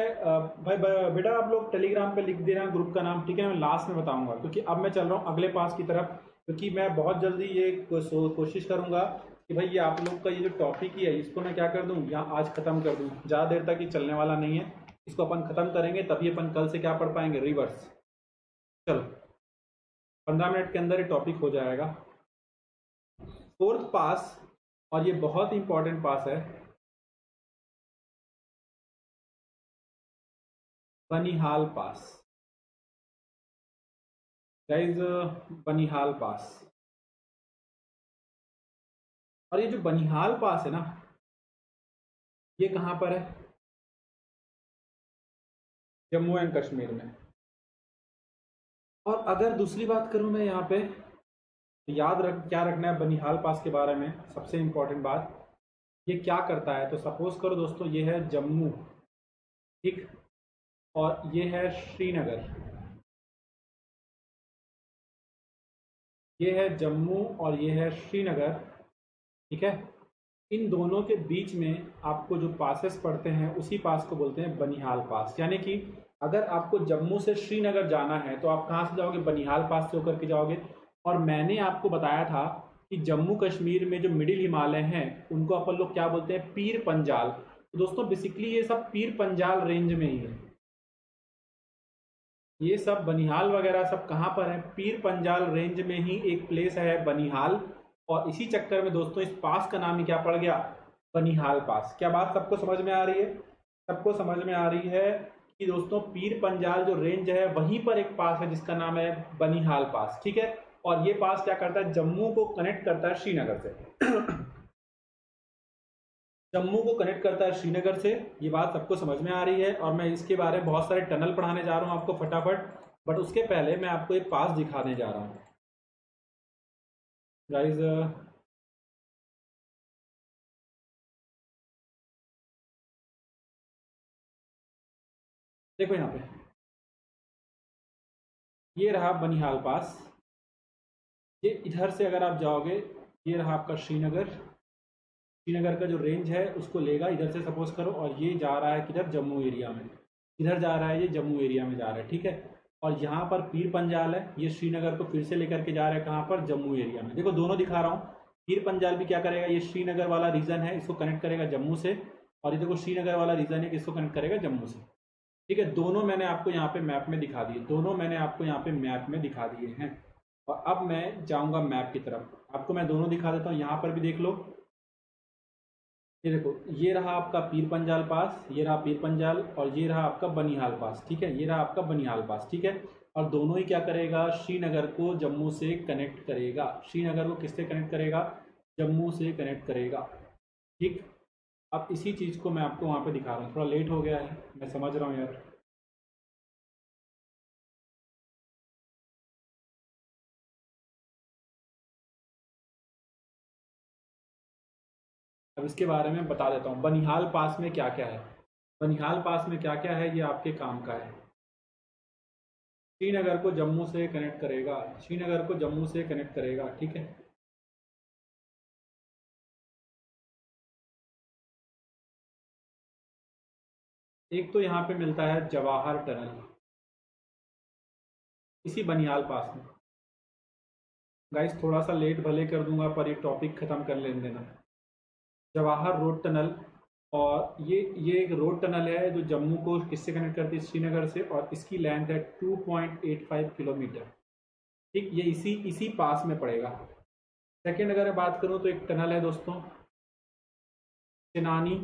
भाई बेटा आप लोग टेलीग्राम पे लिख देना ग्रुप का नाम, ठीक है, मैं लास्ट में बताऊंगा, क्योंकि अब मैं चल रहा हूँ अगले पास की तरफ, क्योंकि मैं बहुत जल्दी ये कोशिश करूंगा कि भाई ये आप लोग का ये जो टॉपिक ही है इसको मैं क्या कर दूं, यहाँ आज खत्म कर दूं। ज़्यादा देर तक ये चलने वाला नहीं है, इसको अपन खत्म करेंगे तभी अपन कल से क्या पढ़ पाएंगे, रिवर्स। चलो 15 मिनट के अंदर ये टॉपिक हो जाएगा। फोर्थ पास, और ये बहुत इंपॉर्टेंट पास है, बनिहाल पास। गाइज बनिहाल पास, और ये जो बनिहाल पास है ना, ये कहाँ पर है, जम्मू एंड कश्मीर में। और अगर दूसरी बात करूं मैं यहाँ पे, तो याद रख, क्या रखना है बनिहाल पास के बारे में, सबसे इंपॉर्टेंट बात, ये क्या करता है। तो सपोज करो दोस्तों ये है जम्मू, ठीक, और ये है श्रीनगर, ये है जम्मू और ये है श्रीनगर, ठीक है। इन दोनों के बीच में आपको जो पासेस पड़ते हैं उसी पास को बोलते हैं बनिहाल पास। यानी कि अगर आपको जम्मू से श्रीनगर जाना है तो आप कहाँ से जाओगे, बनिहाल पास से होकर के जाओगे। और मैंने आपको बताया था कि जम्मू कश्मीर में जो मिडिल हिमालय हैं उनको अपन लोग क्या बोलते हैं, पीर पंजाल। तो दोस्तों बेसिकली ये सब पीर पंजाल रेंज में ही है, ये सब बनिहाल वगैरह सब कहाँ पर है, पीर पंजाल रेंज में ही एक प्लेस है बनिहाल। और इसी चक्कर में दोस्तों इस पास का नाम ही क्या पड़ गया, बनिहाल पास। क्या बात सबको समझ में आ रही है, सबको समझ में आ रही है कि दोस्तों पीर पंजाल जो रेंज है वहीं पर एक पास है जिसका नाम है बनिहाल पास, ठीक है। और ये पास क्या करता है, जम्मू को कनेक्ट करता है श्रीनगर से जम्मू को कनेक्ट करता है श्रीनगर से। ये बात सबको समझ में आ रही है, और मैं इसके बारे में बहुत सारे टनल पढ़ाने जा रहा हूँ आपको फटाफट। बट उसके पहले मैं आपको एक पास दिखाने जा रहा हूँ गाइज। देखो यहाँ पे ये रहा बनिहाल पास, ये इधर से अगर आप जाओगे, ये रहा आपका श्रीनगर, श्रीनगर का जो रेंज है उसको लेगा इधर से सपोज करो, और ये जा रहा है किधर, जम्मू एरिया में, इधर जा रहा है, ये जम्मू एरिया में जा रहा है, ठीक है। और यहाँ पर पीर पंजाल है, ये श्रीनगर को फिर से लेकर के जा रहा है कहाँ पर, जम्मू एरिया में। देखो दोनों दिखा रहा हूँ, पीर पंजाल भी क्या करेगा, ये श्रीनगर वाला रीजन है, इसको कनेक्ट करेगा जम्मू से, और ये देखो श्रीनगर वाला रीजन है कि इसको कनेक्ट करेगा जम्मू से, ठीक है। दोनों मैंने आपको यहाँ पे मैप में दिखा दिए, दोनों मैंने आपको यहाँ पे मैप में दिखा दिए हैं। और अब मैं जाऊँगा मैप की तरफ, आपको मैं दोनों दिखा देता हूँ। यहाँ पर भी देख लो, ये देखो, ये रहा आपका पीर पंजाल पास, ये रहा पीर पंजाल, और ये रहा आपका बनिहाल पास, ठीक है, ये रहा आपका बनिहाल पास, ठीक है। और दोनों ही क्या करेगा, श्रीनगर को जम्मू से कनेक्ट करेगा। श्रीनगर को किससे कनेक्ट करेगा, जम्मू से कनेक्ट करेगा, ठीक। अब इसी चीज़ को मैं आपको वहाँ पे दिखा रहा हूँ, थोड़ा लेट हो गया है, मैं समझ रहा हूँ यार। अब इसके बारे में बता देता हूँ, बनिहाल पास में क्या क्या है, बनिहाल पास में क्या क्या है, ये आपके काम का है। श्रीनगर को जम्मू से कनेक्ट करेगा, श्रीनगर को जम्मू से कनेक्ट करेगा, ठीक है। एक तो यहाँ पे मिलता है जवाहर टनल, इसी बनिहाल पास में। गाइस थोड़ा सा लेट भले कर दूंगा, पर ये टॉपिक ख़त्म कर लेने देना। जवाहर रोड टनल, और ये एक रोड टनल है जो जम्मू को किससे कनेक्ट करती है, श्रीनगर से, और इसकी लेंथ है 2.85 किलोमीटर, ठीक। ये इसी पास में पड़ेगा। सेकंड अगर मैं बात करूं तो एक टनल है दोस्तों, चिनानी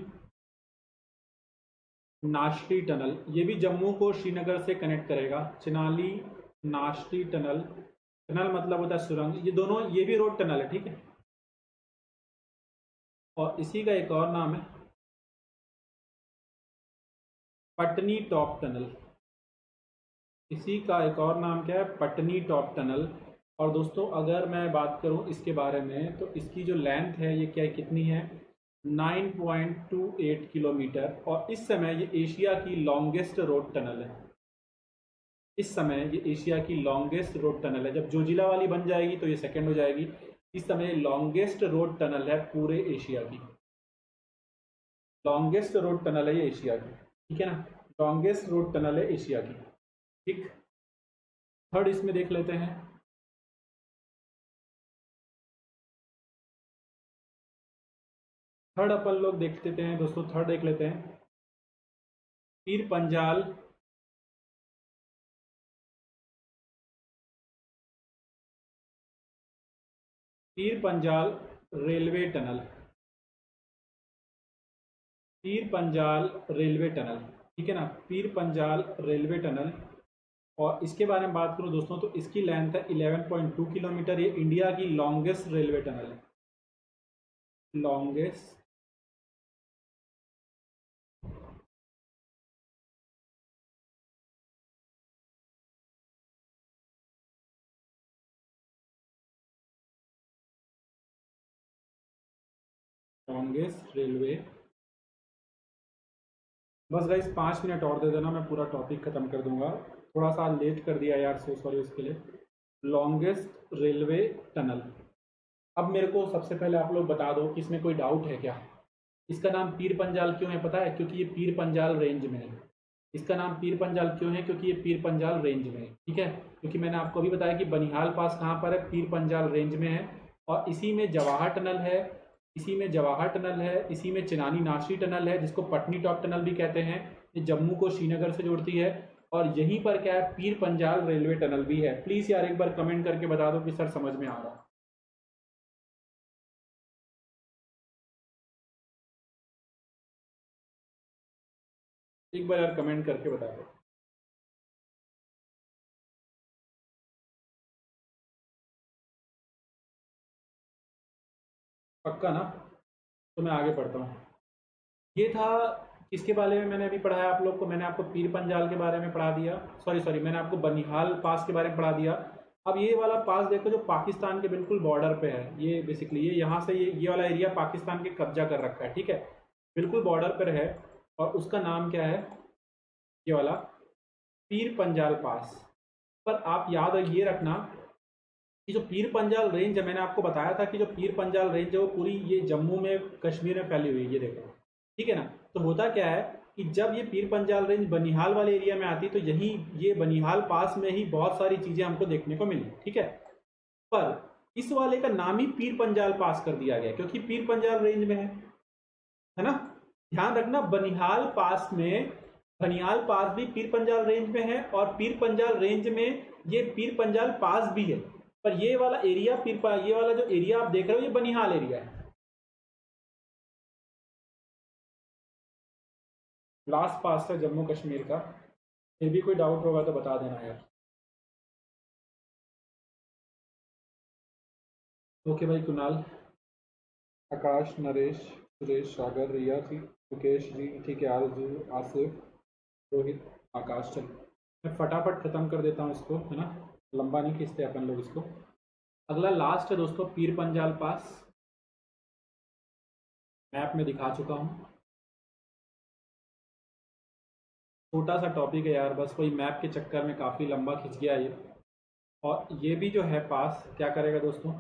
नाश्री टनल, ये भी जम्मू को श्रीनगर से कनेक्ट करेगा। चिनाली नाश्री टनल, टनल मतलब होता है सुरंग, ये दोनों, ये भी रोड टनल है, ठीक है। और इसी का एक और नाम है पटनी टॉप टनल, इसी का एक और नाम क्या है, पटनी टॉप टनल। और दोस्तों अगर मैं बात करूं इसके बारे में, तो इसकी जो लेंथ है ये क्या, कितनी है, 9.28 किलोमीटर, और इस समय ये एशिया की लॉन्गेस्ट रोड टनल है। इस समय ये एशिया की लॉन्गेस्ट रोड टनल है, जब जोजिला वाली बन जाएगी तो ये सेकंड हो जाएगी। इस समय लॉन्गेस्ट रोड टनल है पूरे एशिया की, लॉन्गेस्ट रोड टनल है ये एशिया की, ठीक है ना, लॉन्गेस्ट रोड टनल है एशिया की, ठीक। थर्ड इसमें देख लेते हैं, थर्ड अपन लोग देख लेते हैं दोस्तों, थर्ड देख लेते हैं, Pir Panjal Pir Panjal railway tunnel, Pir Panjal railway tunnel, ठीक है ना, पीर पंजाल रेलवे टनल। और इसके बारे में बात करूं दोस्तों, तो इसकी लेंथ है 11.2 किलोमीटर, ये इंडिया की लॉन्गेस्ट रेलवे टनल है, लॉन्गेस्ट लॉन्गेस्ट रेलवे। बस गाइस 5 मिनट और दे देना, मैं पूरा टॉपिक ख़त्म कर दूंगा, थोड़ा सा लेट कर दिया यार, सो सॉरी उसके लिए। Longest railway tunnel. अब मेरे को सबसे पहले आप लोग बता दो कि इसमें कोई डाउट है क्या। इसका नाम पीर पंजाल क्यों है पता है, क्योंकि ये पीर पंजाल रेंज में है। इसका नाम पीर पंजाल क्यों है, क्योंकि ये पीर पंजाल रेंज में है, ठीक है। क्योंकि मैंने आपको अभी बताया कि बनिहाल पास कहाँ पर है, पीर पंजाल रेंज में है, और इसी में जवाहर टनल है, इसी में जवाहर टनल है, इसी में चिनानी नाश्री टनल है, जिसको पटनी टॉप टनल भी कहते हैं, ये जम्मू को श्रीनगर से जोड़ती है। और यहीं पर क्या है, पीर पंजाल रेलवे टनल भी है। प्लीज़ यार एक बार कमेंट करके बता दो कि सर समझ में आ रहा है। एक बार यार कमेंट करके बता दो। पक्का ना, तो मैं आगे पढ़ता हूँ। ये था किसके बारे में मैंने अभी पढ़ाया आप लोग को, मैंने आपको पीर पंजाल के बारे में पढ़ा दिया, सॉरी सॉरी, मैंने आपको बनिहाल पास के बारे में पढ़ा दिया। अब ये वाला पास देखो जो पाकिस्तान के बिल्कुल बॉर्डर पे है, ये बेसिकली ये यहाँ से ये वाला एरिया पाकिस्तान के कब्जा कर रखा है, ठीक है, बिल्कुल बॉर्डर पर है। और उसका नाम क्या है, ये वाला पीर पंजाल पास। पर आप याद ये रखना कि जो पीर पंजाल रेंज है, मैंने आपको बताया था कि जो पीर पंजाल रेंज है वो पूरी ये जम्मू में कश्मीर में फैली हुई है, ये देखो, ठीक है ना। तो होता क्या है कि जब ये पीर पंजाल रेंज बनिहाल वाले एरिया में आती तो यही ये बनिहाल पास में ही बहुत सारी चीजें हमको देखने को मिली, ठीक है। पर इस वाले का नाम ही पीर पंजाल पास कर दिया गया क्योंकि पीर पंजाल रेंज में है ना। ध्यान रखना, बनिहाल पास भी पीर पंजाल रेंज में है और पीर पंजाल रेंज में ये पीर पंजाल पास भी है। पर ये वाला एरिया ये वाला जो एरिया आप देख रहे हो ये बनिहाल एरिया है। लास्ट पास है जम्मू कश्मीर का। फिर भी कोई डाउट होगा तो बता देना यार। ओके भाई, कुणाल, आकाश, नरेश, सुरेश, सागर, रिया जी, मुकेश जी, ठीक है, आरजू, आसिफ, रोहित, आकाश। चल मैं फटाफट खत्म कर देता हूँ इसको, है ना, लंबा नहीं खींचते अपन लोग इसको। अगला लास्ट है दोस्तों पीर पंजाल पास। मैप में दिखा चुका हूँ। छोटा सा टॉपिक है यार, बस कोई मैप के चक्कर में काफ़ी लंबा खिंच गया ये। और ये भी जो है पास क्या करेगा दोस्तों,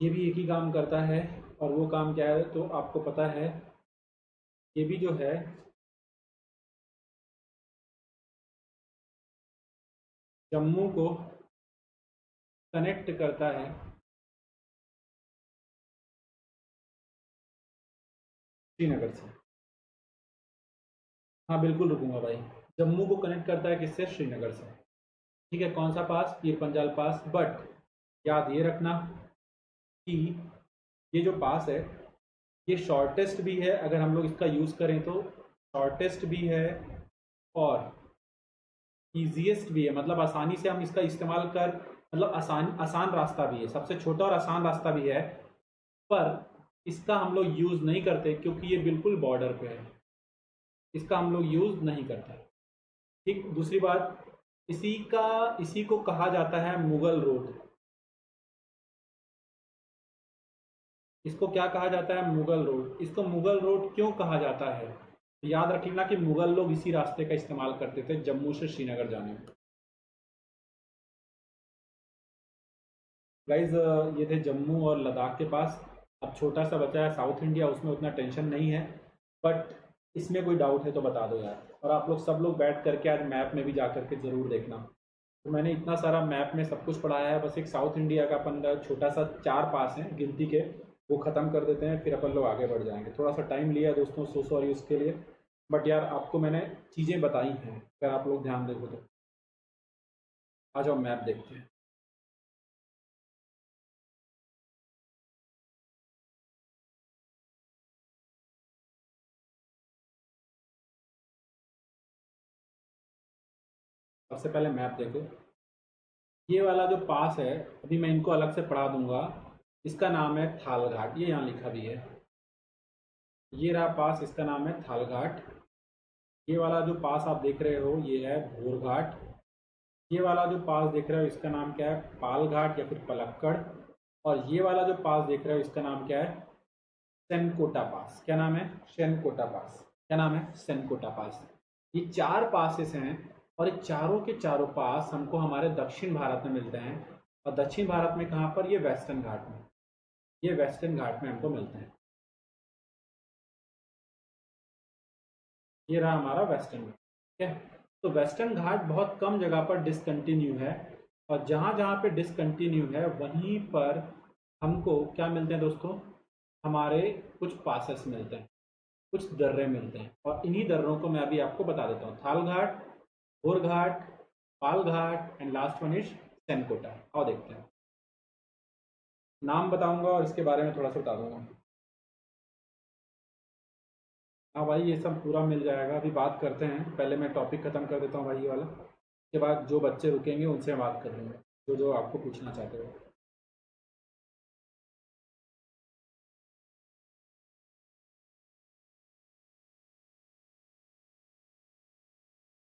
ये भी एक ही काम करता है। और वो काम क्या है तो आपको पता है, ये भी जो है जम्मू को कनेक्ट करता है श्रीनगर से। हाँ बिल्कुल रुकूंगा भाई। जम्मू को कनेक्ट करता है किससे, श्रीनगर से, ठीक है। कौन सा पास, पीर पंजाल पास। बट याद ये रखना कि ये जो पास है ये शॉर्टेस्ट भी है, अगर हम लोग इसका यूज़ करें तो शॉर्टेस्ट भी है और ईजीएस्ट भी है। मतलब आसानी से हम इसका इस्तेमाल कर, मतलब आसान रास्ता भी है, सबसे छोटा और आसान रास्ता भी है। पर इसका हम लोग यूज़ नहीं करते क्योंकि ये बिल्कुल बॉर्डर पे है, इसका हम लोग यूज़ नहीं करते, ठीक। दूसरी बात, इसी को कहा जाता है मुगल रोड। इसको क्या कहा जाता है, मुगल रोड। इसको मुगल रोड क्यों कहा जाता है, तो याद रख लेना कि मुगल लोग इसी रास्ते का इस्तेमाल करते थे जम्मू से श्रीनगर जाने में। गाइज ये थे जम्मू और लद्दाख के पास। अब छोटा सा बचा है साउथ इंडिया, उसमें उतना टेंशन नहीं है। बट इसमें कोई डाउट है तो बता दो यार। और आप लोग सब लोग बैठ करके आज मैप में भी जा करके ज़रूर देखना। तो मैंने इतना सारा मैप में सब कुछ पढ़ाया है, बस एक साउथ इंडिया का अपन छोटा सा 4 पास हैं गिनती के, वो ख़त्म कर देते हैं, फिर अपन लोग आगे बढ़ जाएंगे। थोड़ा सा टाइम लिया दोस्तों, सो सॉरी उसके लिए। बट यार आपको मैंने चीज़ें बताई हैं, अगर आप लोग ध्यान देखो तो। आ जाओ मैप देखते हैं। सबसे पहले मैप देखो, ये वाला जो पास है अभी मैं इनको अलग से पढ़ा दूंगा। इसका नाम है थालघाट, ये यहाँ लिखा भी है। ये रहा पास, इसका नाम है थालघाट। ये वाला जो पास आप देख रहे हो ये है भोरघाट। ये वाला जो पास देख रहे हो इसका नाम क्या है, पालघाट या फिर पलक्कड़। और ये वाला जो पास देख रहे हो इसका नाम क्या है, सेनकोटा पास। क्या नाम है, सेनकोटा पास। क्या नाम है, सेनकोटा पास। ये 4 पासेस हैं और ये चारों के चारों पास हमको हमारे दक्षिण भारत में मिलते हैं। और दक्षिण भारत में कहाँ पर, ये वेस्टर्न घाट में, ये वेस्टर्न घाट में हमको मिलते हैं। ये रहा हमारा वेस्टर्न घाट, ठीक है। तो वेस्टर्न घाट बहुत कम जगह पर डिसकंटिन्यू है और जहाँ जहाँ पे डिसकंटिन्यू है वहीं पर हमको क्या मिलते हैं दोस्तों, हमारे कुछ पासेस मिलते हैं, कुछ दर्रे मिलते हैं। और इन्हीं दर्रों को मैं अभी आपको बता देता हूँ, Thalghat, Ghorghat, Palghat and last one is Senkota. आओ देखते हैं, नाम बताऊंगा और इसके बारे में थोड़ा सा बता दूंगा। हाँ भाई ये सब पूरा मिल जाएगा, अभी बात करते हैं। पहले मैं टॉपिक ख़त्म कर देता हूँ भाई ये वाला, उसके बाद जो बच्चे रुकेंगे उनसे मैं बात कर लूँगा, जो जो आपको पूछना चाहते हो।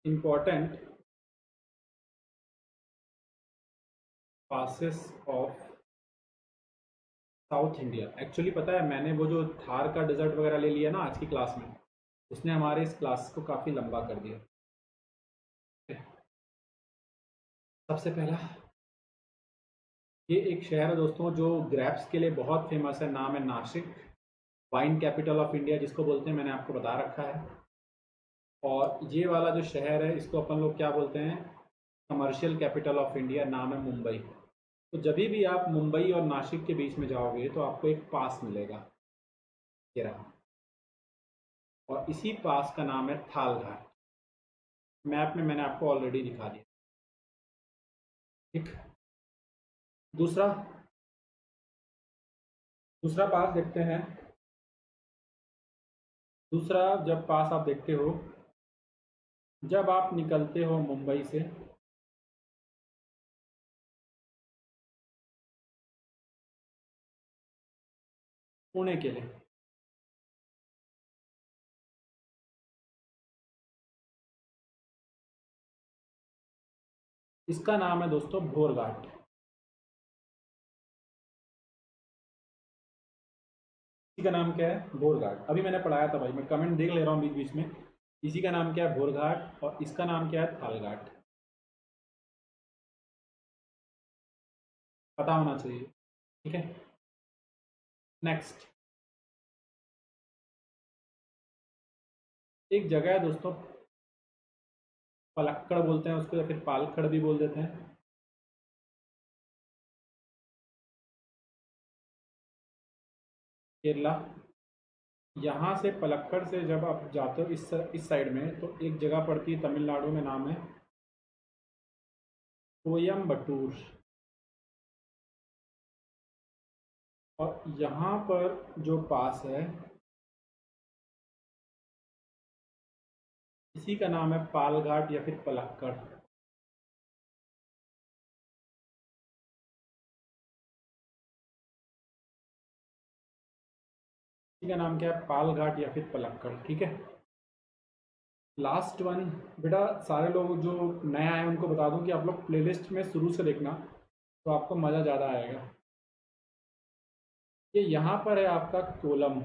Important passes of south India. Actually पता है मैंने वो जो थार का डिज़र्ट वगैरह ले लिया ना आज की क्लास में, उसने हमारे इस क्लास को काफ़ी लंबा कर दिया। सबसे पहला ये एक शहर है दोस्तों जो ग्रेप्स के लिए बहुत फेमस है, नाम है Nashik, wine capital of India जिसको बोलते हैं, मैंने आपको बता रखा है। और ये वाला जो शहर है इसको अपन लोग क्या बोलते हैं, कमर्शियल कैपिटल ऑफ इंडिया, नाम है मुंबई। तो जब भी आप मुंबई और नासिक के बीच में जाओगे तो आपको एक पास मिलेगा, ये रहा, और इसी पास का नाम है थाल घाट। मैप में मैंने आपको ऑलरेडी दिखा दिया, ठीक। दूसरा दूसरा पास देखते हैं। दूसरा जब पास आप देखते हो, जब आप निकलते हो मुंबई से, पुणे के लिए, इसका नाम है दोस्तों भोर घाट। इसी का नाम क्या है, भोर घाट। अभी मैंने पढ़ाया था भाई, मैं कमेंट देख ले रहा हूँ बीच बीच में। इसी का नाम क्या है, भोर घाट, और इसका नाम क्या है, थाल घाट। पता होना चाहिए, ठीक है। नेक्स्ट, एक जगह है दोस्तों, पलक्कड़ बोलते हैं उसको, या फिर पालक्कड़ भी बोल देते हैं। केरला। यहाँ से पलक्कड़ से जब आप जाते हो इस साइड में, तो एक जगह पड़ती है तमिलनाडु में, नाम है कोयम्बटूर। और यहाँ पर जो पास है, इसी का नाम है पालघाट या फिर पलक्कड़। इसी का नाम क्या है, पालघाट या फिर पलक्कड़, ठीक है। लास्ट वन बेटा, सारे लोग जो नया है उनको बता दूं कि आप लोग प्लेलिस्ट में शुरू से देखना, तो आपको मज़ा ज़्यादा आएगा। ये यहाँ पर है आपका कोलम।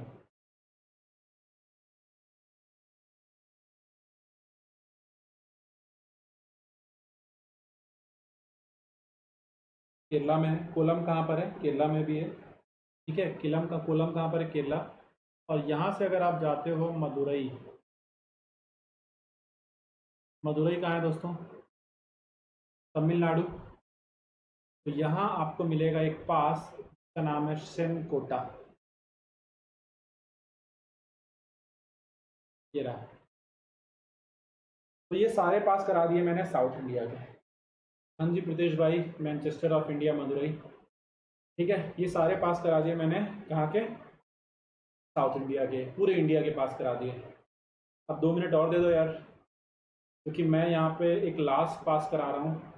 केरला में है। कोलम कहाँ पर है, केरला में भी है, ठीक है। कोलम कहाँ पर है, केरला। और यहाँ से अगर आप जाते हो मदुरई, मदुरई कहाँ है दोस्तों, तमिलनाडु। तो यहाँ आपको मिलेगा एक पास, का नाम है सेनकोटा, ये रहा। तो ये सारे पास करा दिए मैंने साउथ इंडिया के। हाँ जी प्रीतेश भाई, मैनचेस्टर ऑफ इंडिया मदुरई, ठीक है। ये सारे पास करा दिए मैंने, कहाँ के, साउथ इंडिया के, पूरे इंडिया के पास करा दिए। अब 2 मिनट और दे दो यार, क्योंकि मैं यहाँ पे एक लास्ट पास करा रहा हूँ।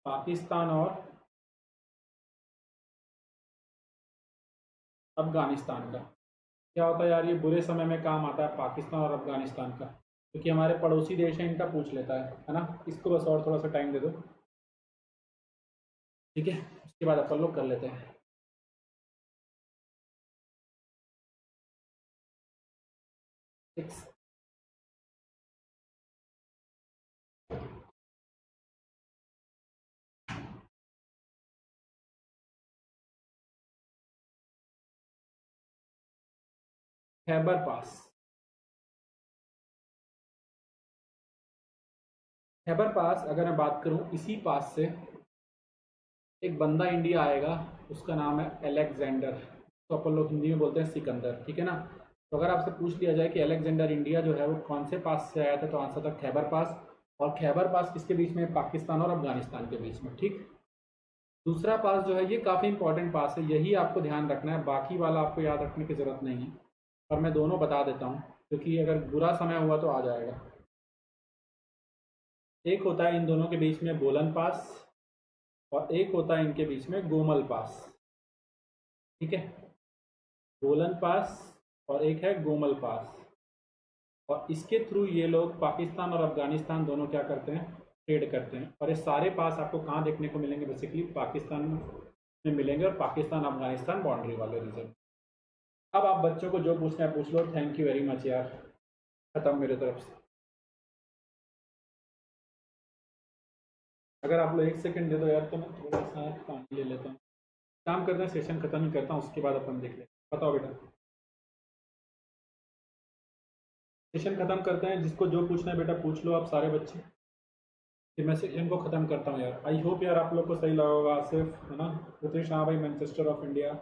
पाकिस्तान और अफगानिस्तान का। क्या होता है यार, ये बुरे समय में काम आता है पाकिस्तान और अफगानिस्तान का, क्योंकि हमारे पड़ोसी देश हैं, इनका पूछ लेता है ना। इसको बस और थोड़ा सा टाइम दे दो, ठीक है। उसके बाद अपन लोग कर लेते हैं। सिक्स, खैबर पास। खैबर पास अगर मैं बात करूं, इसी पास से एक बंदा इंडिया आएगा, उसका नाम है अलेक्जेंडर, तो अपन लोग हिंदी में बोलते हैं सिकंदर, ठीक है ना। तो अगर आपसे पूछ लिया जाए कि अलेक्जेंडर इंडिया जो है वो कौन से पास से आया था, तो आंसर था खैबर पास। और खैबर पास किसके बीच में, पाकिस्तान और अफगानिस्तान के बीच में, ठीक। दूसरा पास जो है ये काफ़ी इंपॉर्टेंट पास है, यही आपको ध्यान रखना है, बाकी वाला आपको याद रखने की ज़रूरत नहीं है। और मैं दोनों बता देता हूँ, क्योंकि अगर बुरा समय हुआ तो आ जाएगा। एक होता है इन दोनों के बीच में बोलन पास, और एक होता है इनके बीच में गोमल पास, ठीक है। बोलन पास और एक है गोमल पास। और इसके थ्रू ये लोग पाकिस्तान और अफगानिस्तान दोनों क्या करते हैं, ट्रेड करते हैं। और ये सारे पास आपको कहाँ देखने को मिलेंगे, बेसिकली पाकिस्तान में मिलेंगे, और पाकिस्तान अफगानिस्तान बाउंड्री वाले रीजन। अब आप बच्चों को जो पूछना है पूछ लो। थैंक यू वेरी मच यार, खत्म मेरे तरफ से। अगर आप लोग 1 सेकंड दे दो यार तो मैं थोड़ा सा पानी ले लेता हूँ। काम करते हैं, सेशन खत्म ही करता हूँ, उसके बाद अपन देख लेते। बताओ बेटा, सेशन खत्म करते हैं, जिसको जो पूछना है बेटा पूछ लो आप सारे बच्चे। फिर मैं सेशन को ख़त्म करता हूँ यार। आई होप यार आप लोग को सही लगा होगा। आसिफ है ना, रितेश हाँ भाई, मैनचेस्टर ऑफ इंडिया।